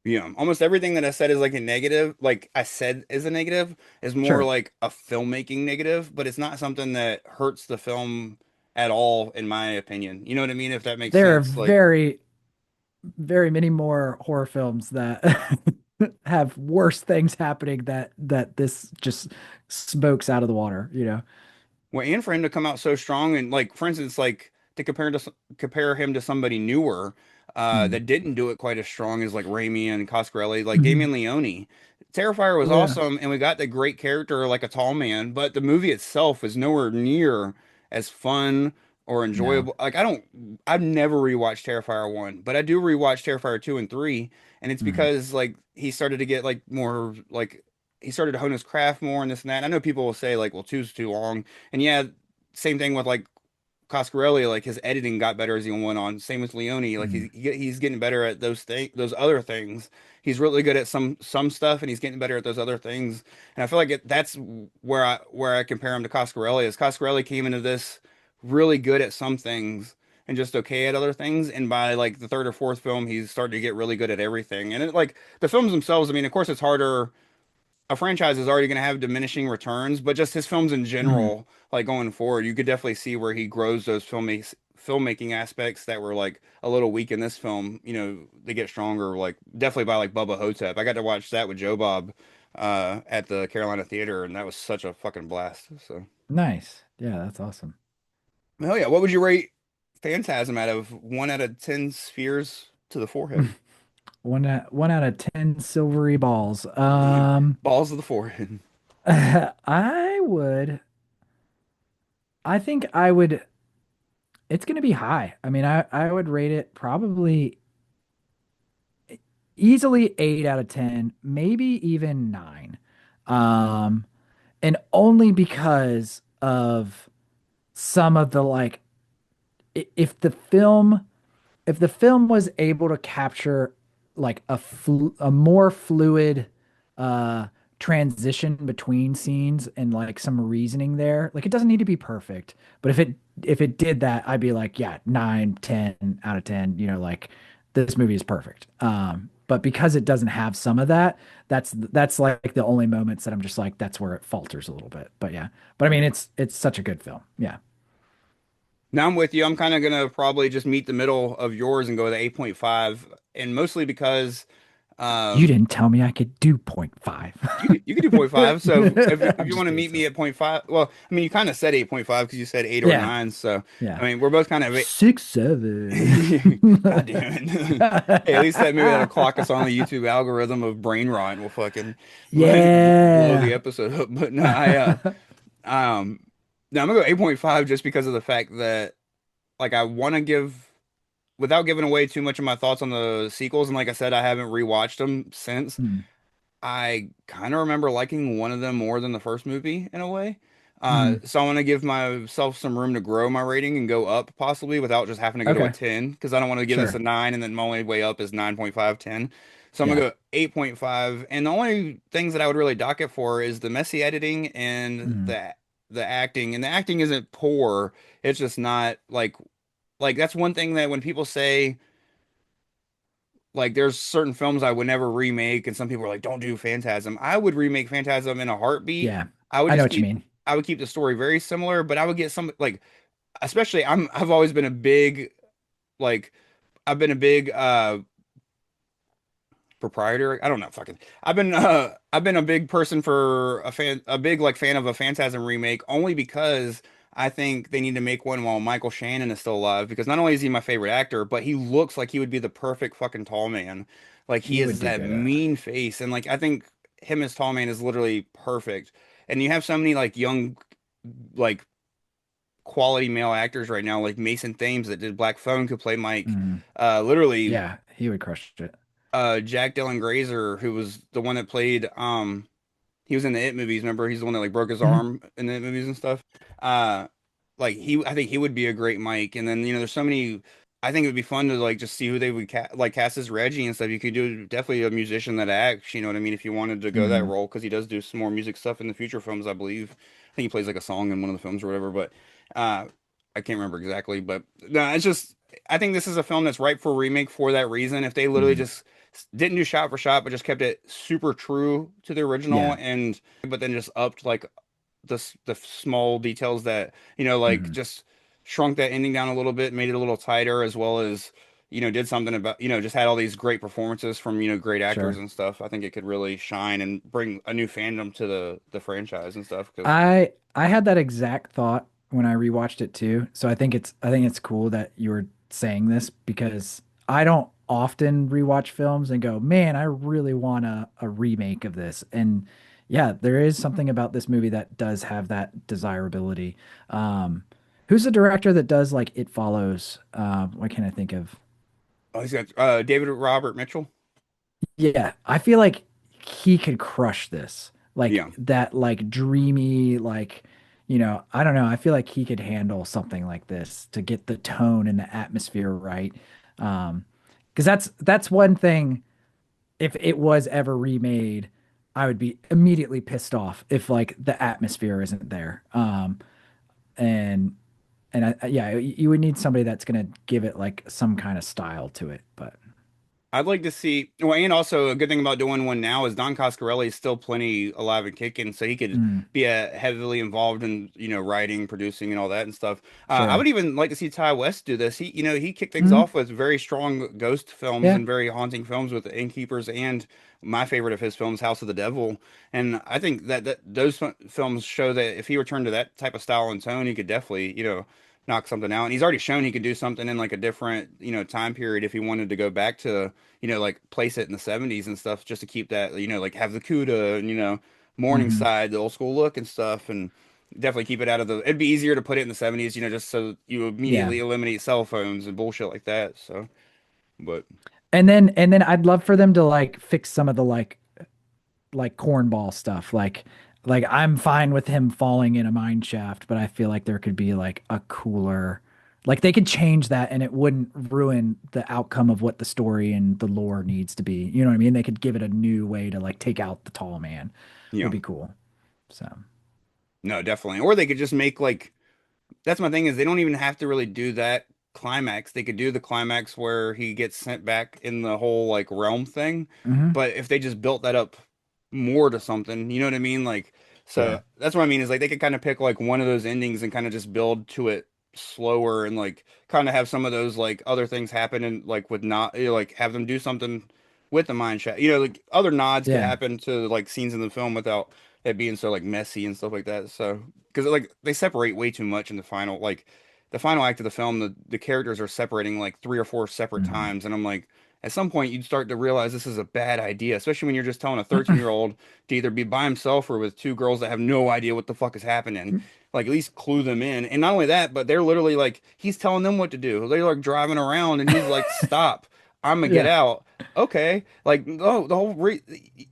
Yeah, almost everything that I said is like a negative, like I said is a negative, is more sure. like a filmmaking negative, but it's not something that hurts the film at all, in my opinion. You know what I mean? If that makes There are sense. Like, very many more horror films that have worse things happening that this just smokes out of the water, you know? well, and for him to come out so strong, and like for instance, like to compare him to somebody newer Mm. that didn't do it quite as strong as like Raimi and Coscarelli, like Mhm. Damien Leone. Terrifier was Oh yeah. awesome, and we got the great character like a tall man, but the movie itself is nowhere near as fun or No. enjoyable. Like I've never rewatched Terrifier 1, but I do rewatch Terrifier 2 and 3, and it's Mhm. because like he started to get like more like he started to hone his craft more and this and that. I know people will say like, well, two's too long. And yeah, same thing with like Coscarelli, like his editing got better as he went on. Same with Leone, like Mhm. he's getting better at those other things. He's really good at some stuff, and he's getting better at those other things. And I feel like that's where I compare him to Coscarelli. Is Coscarelli came into this really good at some things, and just okay at other things. And by like the third or fourth film, he's started to get really good at everything. And it, like the films themselves, I mean, of course, it's harder. A franchise is already going to have diminishing returns, but just his films in Mhm. general, like going forward, you could definitely see where he grows those filmmaking aspects that were like a little weak in this film. You know, they get stronger. Like definitely by like Bubba Hotep. I got to watch that with Joe Bob at the Carolina Theater, and that was such a fucking blast. So, Nice. Yeah, that's awesome. hell yeah, what would you rate Phantasm out of 1 out of 10 spheres to the forehead? One out of 10 silvery balls. Balls of the forehead. I would, I think I would, it's going to be high. I mean, I would rate it probably easily 8 out of 10, maybe even 9. Um, and only because of some of the like, if the film was able to capture like a more fluid uh transition between scenes and like some reasoning there, like it doesn't need to be perfect, but if it did that, I'd be like, yeah, 9, 10 out of 10, like this movie is perfect. But because it doesn't have some of that, that's like the only moments that I'm just like, that's where it falters a little bit. But yeah, but I mean, it's such a good film. Yeah. Now I'm with you. I'm kind of gonna probably just meet the middle of yours and go with 8.5, and mostly because You um didn't tell me I could do point 0.5. you could do point 0.5. So if I'm you just want to being meet me silly. at point 0.5, well, I mean you kind of said 8.5 because you said 8 or Yeah. 9. So I Yeah. mean we're both kind of 6, 7. God damn it. Hey, at least that maybe that'll clock us on the YouTube algorithm of brain rot and we'll fucking blow the Yeah. episode up. But no, um no, I'm gonna go 8.5 just because of the fact that like I want to give without giving away too much of my thoughts on the sequels, and like I said, I haven't rewatched them since. Hmm. I kind of remember liking one of them more than the first movie in a way. Hmm. So I want to give myself some room to grow my rating and go up possibly without just having to go to a Okay. 10 because I don't want to give this a Sure. 9 and then my only way up is 9.5, 10. So I'm gonna Yeah. go 8.5. And the only things that I would really dock it for is the messy editing and Hmm. the acting. And the acting isn't poor. It's just not like that's one thing that when people say like there's certain films I would never remake, and some people are like, "Don't do Phantasm." I would remake Phantasm in a heartbeat. Yeah. I would I know just what you keep mean. I would keep the story very similar, but I would get some like especially I've always been a big like I've been a big proprietor. I don't know, fucking. I've been a big person for a big like fan of a Phantasm remake only because I think they need to make one while Michael Shannon is still alive because not only is he my favorite actor, but he looks like he would be the perfect fucking tall man. Like he He would has do that good at it. mean face and like I think him as tall man is literally perfect. And you have so many like young like quality male actors right now like Mason Thames that did Black Phone could play Mike. Hmm. Literally Yeah, he would crush it. Jack Dylan Grazer, who was the one that played he was in the It movies, remember? He's the one that like broke his Mhm. arm in the It movies and stuff. Uh like he I think he would be a great Mike. And then, there's so many I think it would be fun to like just see who they would cast as Reggie and stuff. You could do definitely a musician that acts, you know what I mean, if you wanted to go that Mhm. role because he does do some more music stuff in the future films, I believe. I think he plays like a song in one of the films or whatever, but uh I can't remember exactly, but no, it's just I think this is a film that's ripe for remake for that reason. If they literally Mhm. just didn't do shot for shot, but just kept it super true to the original, Yeah. and but then just upped like the small details that like Mhm. just shrunk that ending down a little bit, made it a little tighter, as well as did something about just had all these great performances from great actors Sure. and stuff. I think it could really shine and bring a new fandom to the franchise and stuff. Because I had that exact thought when I rewatched it too. So I think it's cool that you were saying this because I don't often rewatch films and go, man, I really want a remake of this. And yeah, there is something about this movie that does have that desirability. Um, who's the director that does like It Follows? What can I think of? oh, he's got David Robert Mitchell. Yeah, I feel like he could crush this. Like Yeah. that like dreamy like I don't know. I feel like he could handle something like this to get the tone and the atmosphere right. Um, because that's one thing if it was ever remade, I would be immediately pissed off if like the atmosphere isn't there. And And yeah, you would need somebody that's gonna give it like some kind of style to it. But I'd like to see. Well, and also a good thing about doing one now is Don Coscarelli is still plenty alive and kicking, so he could mm, be heavily involved in writing, producing, and all that and stuff. I sure. would even like to see Ty West do this. He kicked things Mm, off with very strong ghost films yeah. and very haunting films with the Innkeepers and my favorite of his films, House of the Devil. And I think that those films show that if he returned to that type of style and tone, he could definitely knock something out. And he's already shown he could do something in like a different time period if he wanted to go back to like place it in the 70s and stuff just to keep that, like have the CUDA and, Hmm. Morningside, the old school look and stuff. And definitely keep it out of it'd be easier to put it in the 70s, just so you Yeah. immediately eliminate cell phones and bullshit like that. So, but And then I'd love for them to like fix some of the like cornball stuff. Like I'm fine with him falling in a mine shaft, but I feel like there could be like a cooler like they could change that and it wouldn't ruin the outcome of what the story and the lore needs to be. You know what I mean? They could give it a new way to like take out the tall man. you Would know, be cool. So, no, definitely. Or they could just make like that's my thing is they don't even have to really do that climax. They could do the climax where he gets sent back in the whole like realm thing. mhm. But if they just built that up more to something, you know what I mean? Like, Yeah. so that's what I mean is like they could kind of pick like one of those endings and kind of just build to it slower and like kind of have some of those like other things happen and like with not like have them do something with the mine shot. Like other nods could Yeah. happen to like scenes in the film without it being so like messy and stuff like that. So because like they separate way too much in the final act of the film, the characters are separating like three or four separate Mhm. times, and I'm like, at some point you'd start to realize this is a bad idea, especially when you're just telling a 13-year-old to either be by himself or with two girls that have no idea what the fuck is happening. Like at least clue them in. And not only that, but they're literally like he's telling them what to do. They're like driving around and he's like, "Stop. I'm gonna get Yeah. out." Okay. Like, oh,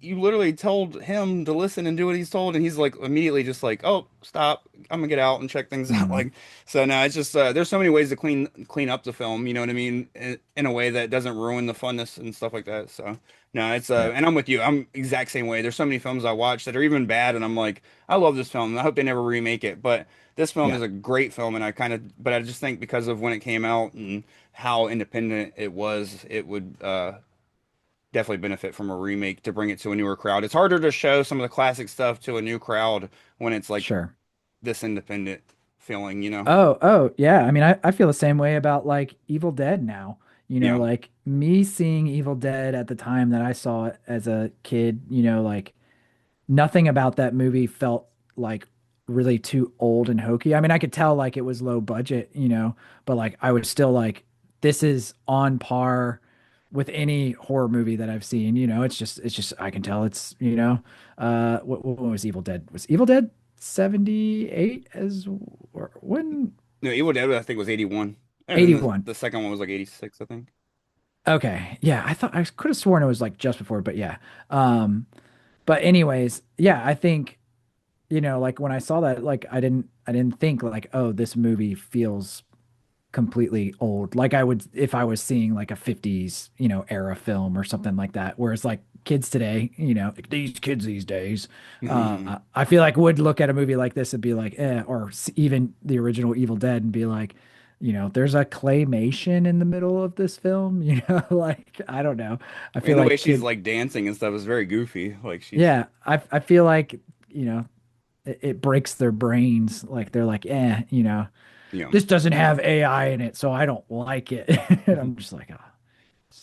you literally told him to listen and do what he's told, and he's like immediately just like, "Oh, stop. I'm gonna get out and check things out." Mhm. Like, so no, it's just there's so many ways to clean up the film, you know what I mean, in a way that doesn't ruin the funness and stuff like that. So no, it's Yeah. and I'm with you. I'm exact same way. There's so many films I watch that are even bad, and I'm like, I love this film. And I hope they never remake it, but this film Yeah. is a great film, and but I just think because of when it came out and how independent it was, it would definitely benefit from a remake to bring it to a newer crowd. It's harder to show some of the classic stuff to a new crowd when it's like Sure. this independent feeling. Oh, yeah. I mean, I feel the same way about like Evil Dead now. Yeah. Like me seeing Evil Dead at the time that I saw it as a kid, like nothing about that movie felt like really too old and hokey. I mean, I could tell like it was low budget, but like I was still like, this is on par with any horror movie that I've seen. It's just I can tell what was Evil Dead? Was Evil Dead 78 as or when No, Evil Dead I think was 81. And then the, 81. the second one was like 86, I think. Okay. Yeah, I thought I could have sworn it was like just before, but yeah. Um, but anyways, yeah, I think like when I saw that, like I didn't think like, oh, this movie feels completely old. Like I would if I was seeing like a 50s, era film or something like that. Whereas like kids today, like these kids these days, I feel like would look at a movie like this and be like, or even the original Evil Dead and be like, there's a claymation in the middle of this film, like I don't know. I And feel the way like she's kid, like dancing and stuff is very goofy. Like she's, yeah, I feel like, it breaks their brains. Like they're like, you this doesn't have AI in it, so I don't like it. And know. I'm just like, oh,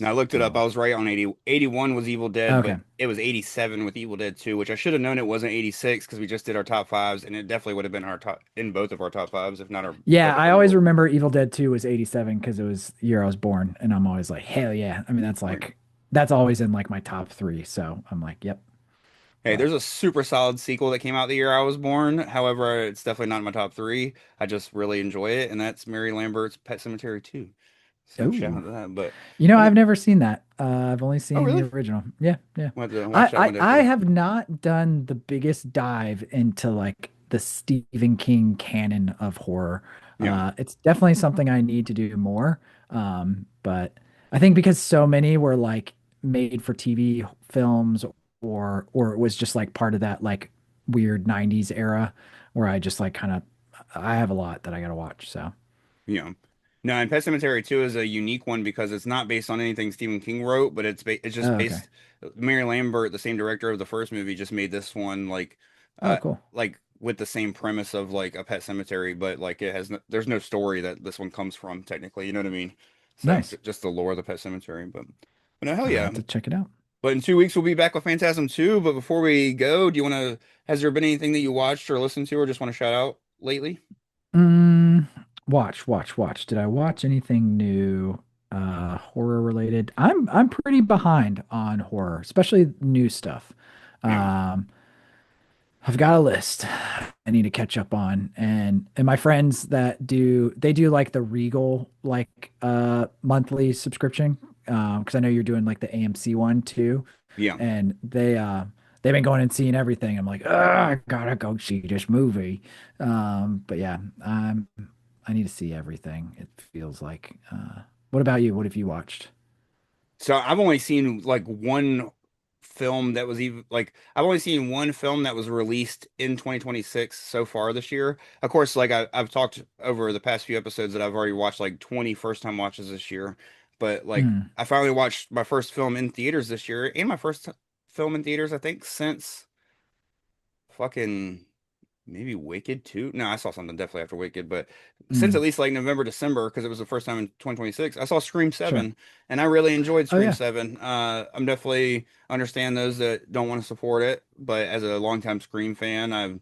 Now I looked it up. so I was right on 80. 81 was Evil Dead, okay. but it was 87 with Evil Dead 2, which I should have known it wasn't 86 because we just did our top fives, and it definitely would have been our top in both of our top fives, if not our Yeah, both of I our always middle. remember Evil Dead 2 was 87 because it was the year I was born, and I'm always like, hell yeah. I mean, Like, that's always in like my top three. So I'm like, yep. hey, But there's a super solid sequel that came out the year I was born. However, it's definitely not in my top three. I just really enjoy it, and that's Mary Lambert's Pet Cemetery 2. So shout oh, out to that. But I've other, never seen that. I've only oh seen the really? original. Yeah, yeah. We'll have to I, watch that I one day I too. have not done the biggest dive into like the Stephen King canon of horror. Yeah. It's definitely something I need to do more. But I think because so many were like made for TV films or it was just like part of that like weird 90s era where I just like kind of I have a lot that I gotta watch. So Yeah. No, and Pet Sematary 2 is a unique one because it's not based on anything Stephen King wrote, but it's just Oh, okay. based. Mary Lambert, the same director of the first movie, just made this one Oh, cool. like with the same premise of like a pet cemetery, but like there's no story that this one comes from technically. You know what I mean? So Nice. just the lore of the pet cemetery, but no, hell I'll yeah. have to check it out. But in 2 weeks we'll be back with Phantasm 2. But before we go, do you want to? Has there been anything that you watched or listened to or just want to shout out lately? Mm, watch. Did I watch anything new, horror related? I'm pretty behind on horror, especially new stuff. Yeah, Um, I've got a list I need to catch up on, and my friends that they do like the Regal like monthly subscription, because I know you're doing like the AMC one too, yeah. and they've been going and seeing everything. I'm like, "Ugh, I gotta go see this movie." But yeah, I need to see everything. It feels like. What about you? What have you watched? So I've only seen like one film that was even like I've only seen one film that was released in 2026 so far this year. Of course, like I've talked over the past few episodes that I've already watched like 20 first time watches this year. But like Mm, I finally watched my first film in theaters this year and my first film in theaters I think since fucking maybe Wicked too. No, I saw something definitely after Wicked, but since at mm, least like November, December, because it was the first time in 2026, I saw Scream sure. 7 and I really enjoyed Oh Scream yeah. 7. I'm definitely understand those that don't want to support it, but as a longtime Scream fan,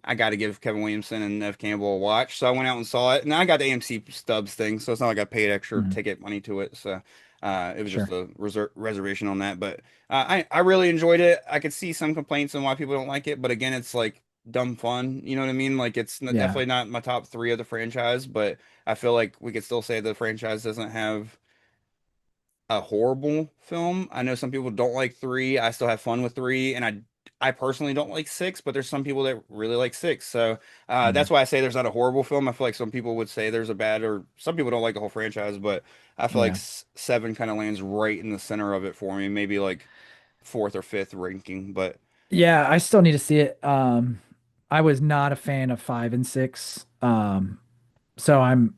I got to give Kevin Williamson and Nev Campbell a watch. So I went out and saw it, and I got the AMC stubs thing, so it's not like I paid extra Mm, ticket money to it. So it was just sure. a reservation on that. But I really enjoyed it. I could see some complaints on why people don't like it, but again, it's like dumb fun. You know what I mean? Like Yeah. definitely not my top three of the franchise, but I feel like we could still say the franchise doesn't have a horrible film. I know some people don't like three. I still have fun with three, and I personally don't like six, but there's some people that really like six. So that's Mm, why I say there's not a horrible film. I feel like some people would say there's a bad, or some people don't like the whole franchise, but I feel like yeah. seven kind of lands right in the center of it for me, maybe like fourth or fifth ranking. But Yeah, I still need to see it. I was not a fan of 5 and 6. So I'm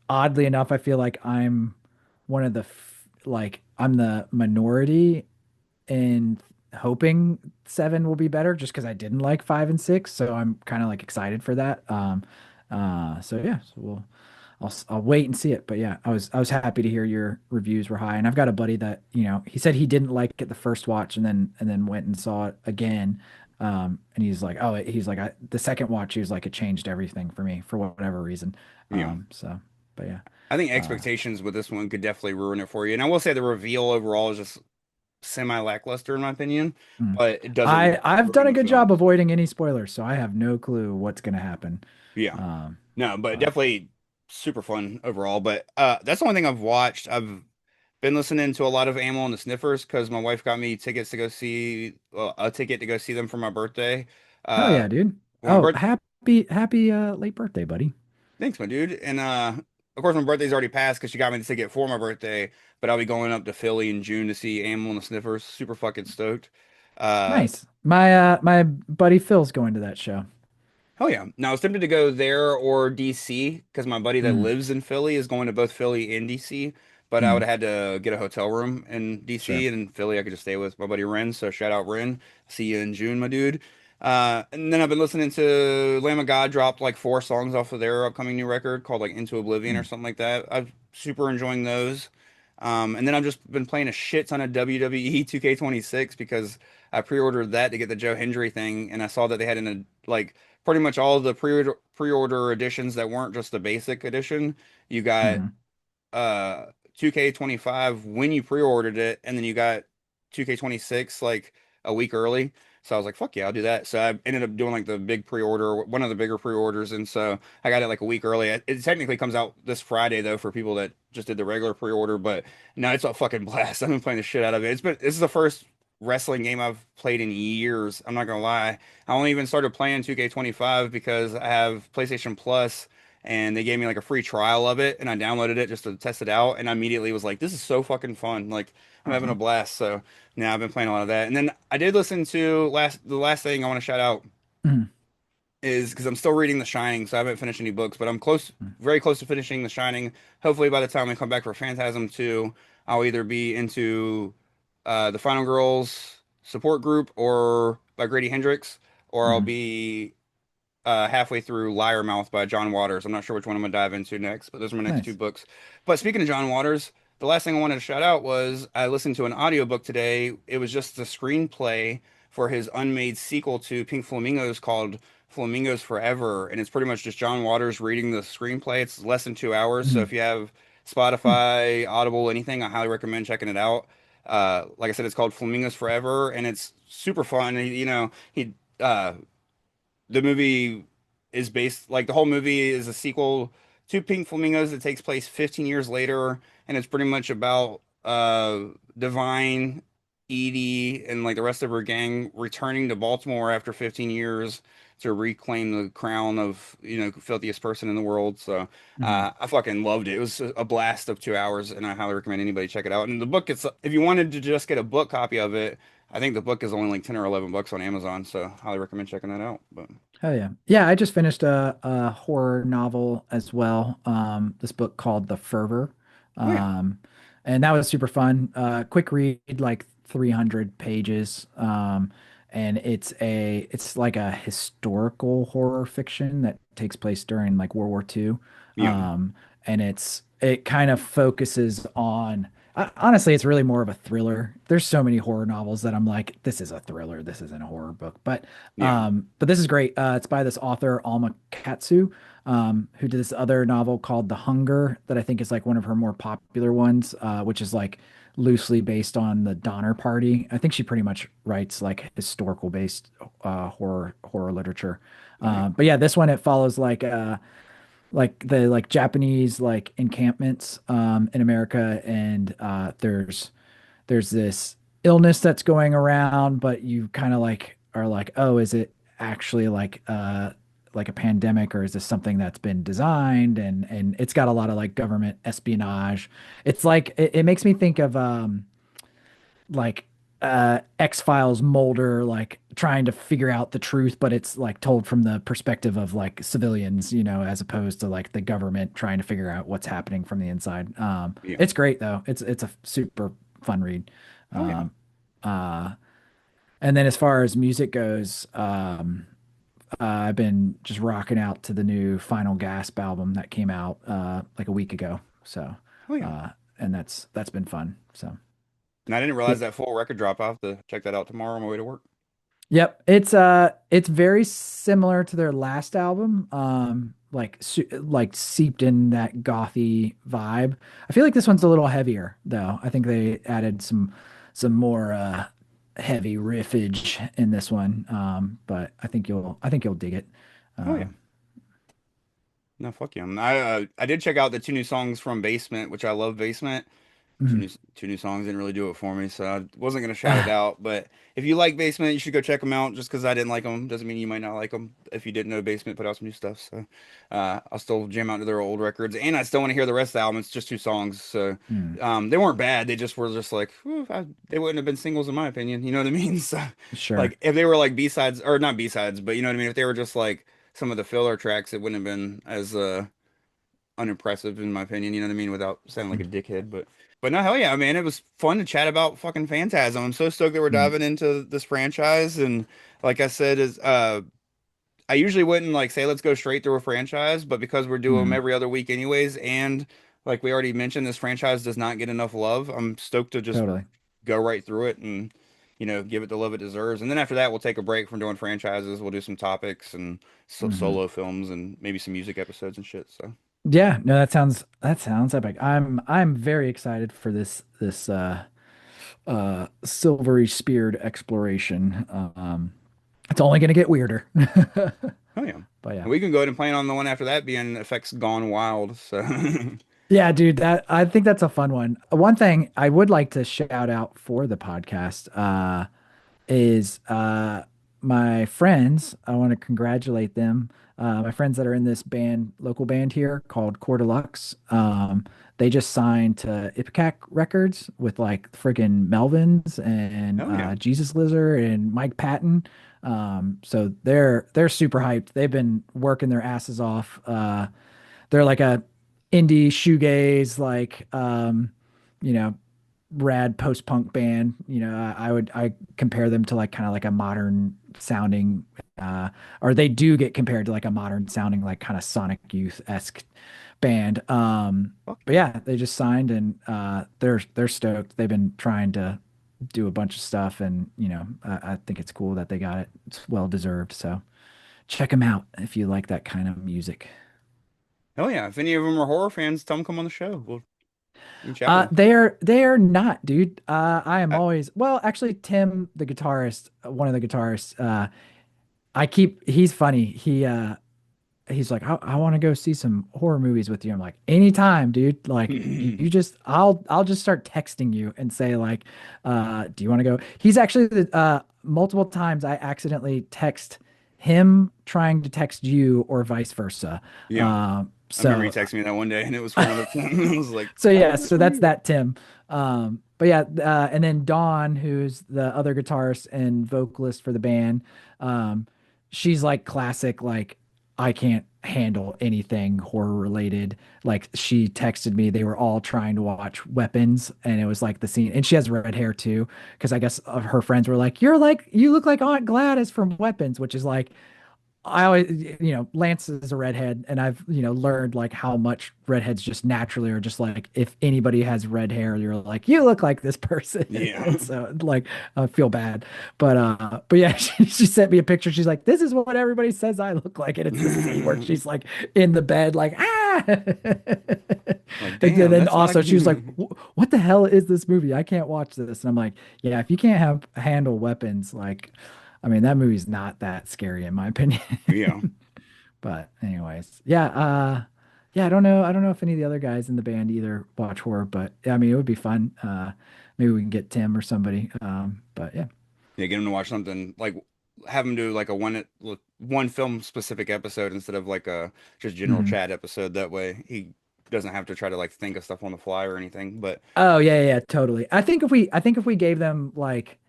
oddly enough, I feel like I'm one of the like I'm the minority in hoping 7 will be better just because I didn't like 5 and 6. So I'm kind of like excited for that. So yeah, so I'll wait and see it. But yeah, I was happy to hear your reviews were high. And I've got a buddy that, he said he didn't like it the first watch and then went and saw it again. And he's like, oh, he's like, the second watch, he was like, it changed everything for me for whatever reason. you know. So, but yeah. I think Uh, expectations with this one could definitely ruin it for you. And I will say the reveal overall is just semi lackluster in my opinion, mm. but it doesn't I've done ruin a the good job film. avoiding any spoilers, so I have no clue what's gonna happen. Yeah. Um, No, but but definitely super fun overall. But that's the only thing I've watched. I've been listening to a lot of Amyl and the Sniffers because my wife got me tickets to go see a ticket to go see them for my birthday. hell Uh, yeah, dude. well, my Oh, birth happy late birthday, buddy. thanks, my dude. And of course, my birthday's already passed because she got me the ticket for my birthday. But I'll be going up to Philly in June to see Amyl and the Sniffers. Super fucking stoked. Uh, Nice. My buddy Phil's going to that show. Hell yeah. Now I was tempted to go there or DC because my buddy that Mm, lives in Philly is going to both Philly and DC. But I would mm, have had to get a hotel room in DC, sure. and in Philly I could just stay with my buddy Ren. So shout out Ren. See you in June, my dude. And then I've been listening to Lamb of God dropped like four songs off of their upcoming new record called like Into Oblivion or Mm, something like that. I'm super enjoying those. And then I've just been playing a shit ton of WWE 2K26 because I pre-ordered that to get the Joe Hendry thing, and I saw that they had like pretty much all of the pre-order editions that weren't just the basic edition. You got mhm, 2K25 when you pre-ordered it, and then you got 2K26 like a week early. So I was like, fuck yeah, I'll do that. So I ended up doing like the big pre-order, one of the bigger pre-orders, and so I got it like a week early. It technically comes out this Friday though for people that just did the regular pre-order, but no, it's a fucking blast. I've been playing the shit out of it. This is the first wrestling game I've played in years. I'm not gonna lie. I only even started playing 2K25 because I have PlayStation Plus and they gave me like a free trial of it and I downloaded it just to test it out and I immediately was like, this is so fucking fun. Like I'm having uh-huh. a blast. So now I've been playing a lot of that. And then I did listen to the last thing I want to shout out. Mhm. is because I'm still reading The Shining, so I haven't finished any books, but I'm close, Mm. very close to finishing The Shining. Hopefully, by the time we come back for Phantasm 2, I'll either be into the Final Girls support group or by Grady Hendrix, or I'll Mhm. be halfway through Liar Mouth by John Waters. I'm not sure which one I'm gonna dive into next, but those are my next two Nice. books. But speaking of John Waters, the last thing I wanted to shout out was I listened to an audiobook today. It was just the screenplay for his unmade sequel to Pink Flamingos called Flamingos Forever, and it's pretty much just John Waters reading the screenplay. It's less than 2 hours, so if Mhm. you have Hmm. Spotify, Audible, anything, I highly recommend checking it out. Like I said, it's called Flamingos Forever, and it's super fun. He the movie is based like the whole movie is a sequel to Pink Flamingos that takes place 15 years later, and it's pretty much about Divine, Edie, and like the rest of her gang returning to Baltimore after 15 years to reclaim the crown of filthiest person in the world. So Mhm. I fucking loved it. It was a blast of 2 hours, and I highly recommend anybody check it out. And the book, it's if you wanted to just get a book copy of it, I think the book is only like 10 or 11 bucks on Amazon, so highly recommend checking that out. But Hell yeah. Yeah, I just finished a horror novel as well. This book called The Fervor. oh yeah, Um, and that was super fun. Quick read, like 300 pages. And it's like a historical horror fiction that takes place during like World War II. yeah, Um, and it kind of focuses on honestly, it's really more of a thriller. There's so many horror novels that I'm like, this is a thriller. This isn't a horror book. yeah. But this is great. It's by this author, Alma Katsu, who did this other novel called The Hunger that I think is like one of her more popular ones, which is like loosely based on the Donner Party. I think she pretty much writes like historical based horror literature. Oh yeah, But yeah, this one it follows like the like Japanese like encampments in America, and there's this illness that's going around, but you kind of like are like, oh, is it actually like a pandemic, or is this something that's been designed? And it's got a lot of like government espionage. It's like it makes me think of like X-Files Mulder like trying to figure out the truth, but it's like told from the perspective of like civilians, as opposed to like the government trying to figure out what's happening from the inside. yeah. It's great though. It's a super fun read. Oh yeah. Um, uh, and then as far as music goes, I've been just rocking out to the new Final Gasp album that came out like a week ago. So, Oh yeah. uh, and that's been fun. So. And I didn't Yeah. realize that full record drop. I'll have to check that out tomorrow on my way to work. Yep, it's very similar to their last album. Like seeped in that gothy vibe. I feel like this one's a little heavier though. I think they added some more heavy riffage in this one. But I think you'll dig it. Oh yeah. Um, No, fuck yeah. I did check out the two new songs from Basement, which I love Basement. Two mhm. new two new songs didn't really do it for me, so I wasn't gonna shout it out. But if you like Basement, you should go check them out. Just because I didn't like them doesn't mean you might not like them. If you didn't know, Basement put out some new stuff, so I'll still jam out to their old records, and I still want to hear the rest of the album. It's just two songs, so Mm, they weren't bad. They just were just like they wouldn't have been singles in my opinion. You know what I mean? So sure. like if they were like B sides or not B sides, but you know what I mean. If they were just like some of the filler tracks, it wouldn't have been as unimpressive in my opinion, you know what I mean, without sounding like a Mm, dickhead. But no, hell yeah, man. It was fun to chat about fucking Phantasm. I'm so stoked that we're mm, diving into this franchise. And like I said, is I usually wouldn't like say let's go straight through a franchise, but because we're doing them mm, every other week anyways, and like we already mentioned, this franchise does not get enough love. I'm stoked to just totally. go right through it and give it the love it deserves. And then after that, we'll take a break from doing franchises. We'll do some topics and Mhm. solo films and maybe some music episodes and shit. So. Yeah, no, that sounds epic. I'm very excited for this silvery speared exploration. It's only gonna get weirder. Oh yeah. But yeah. And we can go ahead and plan on the one after that being Effects Gone Wild. So Yeah, dude, that I think that's a fun one. One thing I would like to shout out for the podcast is my friends, I want to congratulate them. My friends that are in this band, local band here called Core Deluxe. They just signed to Ipecac Records with like friggin' Melvins and Oh yeah. Jesus Lizard and Mike Patton. So they're super hyped. They've been working their asses off. They're like a indie shoegaze, like you know, rad post-punk band. I compare them to like kind of like a modern sounding or they do get compared to like a modern sounding like kind of Sonic Youth-esque band. Fuck But yeah. yeah, they just signed and they're stoked. They've been trying to do a bunch of stuff and I think it's cool that they got it. It's well deserved. So check them out if you like that kind of music. Oh yeah. If any of them are horror fans, tell them come on the show. We can chat with them. They are not, dude. I am I, always well, actually, Tim, the guitarist, one of the guitarists. He's funny. He's like, I want to go see some horror movies with you. I'm like, anytime, dude. Like, you just, I'll just start texting you and say like, do you want to go? He's actually multiple times I accidentally text him trying to text you or vice versa. yeah. Um, I remember he so texted me that one day, and it was for another thing. I was like, So "Oh, yeah, that's so that's sweet." that Tim. But yeah, and then Dawn, who's the other guitarist and vocalist for the band, um, she's like classic, like I can't handle anything horror related. Like she texted me, they were all trying to watch Weapons, and it was like the scene, and she has red hair too, because I guess her friends were like, you look like Aunt Gladys from Weapons," which is like I always, Lance is a redhead, and I've, learned like how much redheads just naturally are just like, if anybody has red hair, you're like, you look like this person. Yeah. And so like, I feel bad. But yeah, she sent me a picture. She's like, this is what everybody says I look like. And it's the scene where she's like in the bed, like, ah. Like, And damn, then that's not also she was like, a what the hell is this movie? I can't watch this. And I'm like, yeah, if you can't handle weapons, like, I mean, that movie's not that scary in my opinion. yeah. But anyways, yeah, I don't know if any of the other guys in the band either watch horror, but yeah, I mean, it would be fun. Maybe we can get Tim or somebody. But yeah. Yeah, get him to watch something like have him do like a one film specific episode instead of like a just general Mhm. chat episode. That way he doesn't have to try to like think of stuff on the fly or anything. But Oh yeah, totally. I think if we gave them like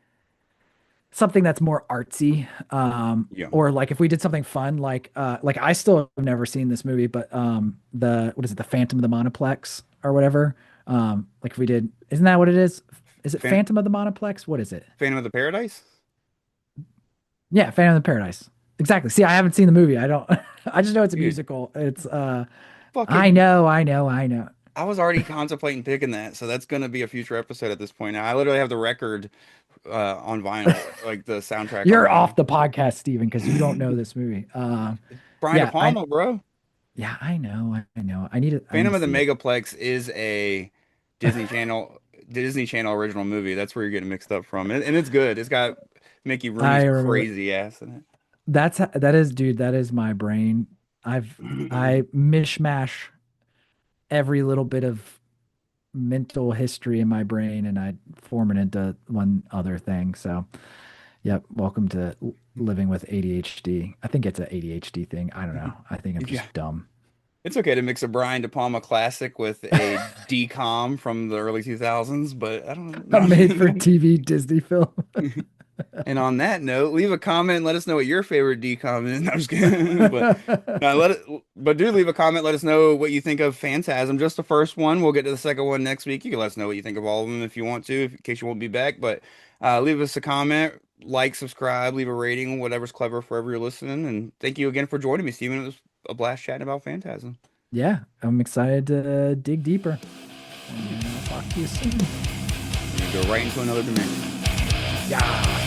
something that's more artsy, yeah, or like if we did something fun, like I still have never seen this movie, but the what is it, the Phantom of the Monoplex or whatever. Like if we did, isn't that what it is? Is it Fan Phantom of the Monoplex? What is it? Phantom of the Paradise. Yeah, Phantom of the Paradise. Exactly. See, I haven't seen the movie. I don't. I just know it's a Dude, musical. It's. I fucking know. I know. I know. I was already contemplating picking that, so that's gonna be a future episode at this point. Now, I literally have the record on vinyl, like the soundtrack on You're off vinyl. the podcast, Steven, because you don't know this movie. Brian De Yeah, I. Palma, bro. Yeah, I know. I know. I need to Phantom of the see it. Megaplex is a Disney Channel Disney Channel original movie. That's where you're getting mixed up from, and it's good. It's got Mickey Rooney's I remember. crazy ass in it. That is, dude. That is my brain. I mishmash every little bit of mental history in my brain, and I form it into one other thing. So. Yep. Welcome to living with ADHD. I think it's an ADHD thing. I don't know. I think I'm Yeah, just dumb. it's okay to mix a Brian De Palma classic with a decom from the early 2000s, but I don't A made for know. TV Disney film. And on that note, leave a comment and let us know what your favorite decom is. No, I'm just kidding. But do leave a comment. Let us know what you think of Phantasm. Just the first one. We'll get to the second one next week. You can let us know what you think of all of them if you want to, in case you won't be back. But leave us a comment, like, subscribe, leave a rating, whatever's clever for wherever you're listening. And thank you again for joining me, Steven. It was a blast chatting about Phantasm. Yeah, I'm excited to dig deeper. And I'll talk to you soon. We're gonna go right into another dimension. Yeah.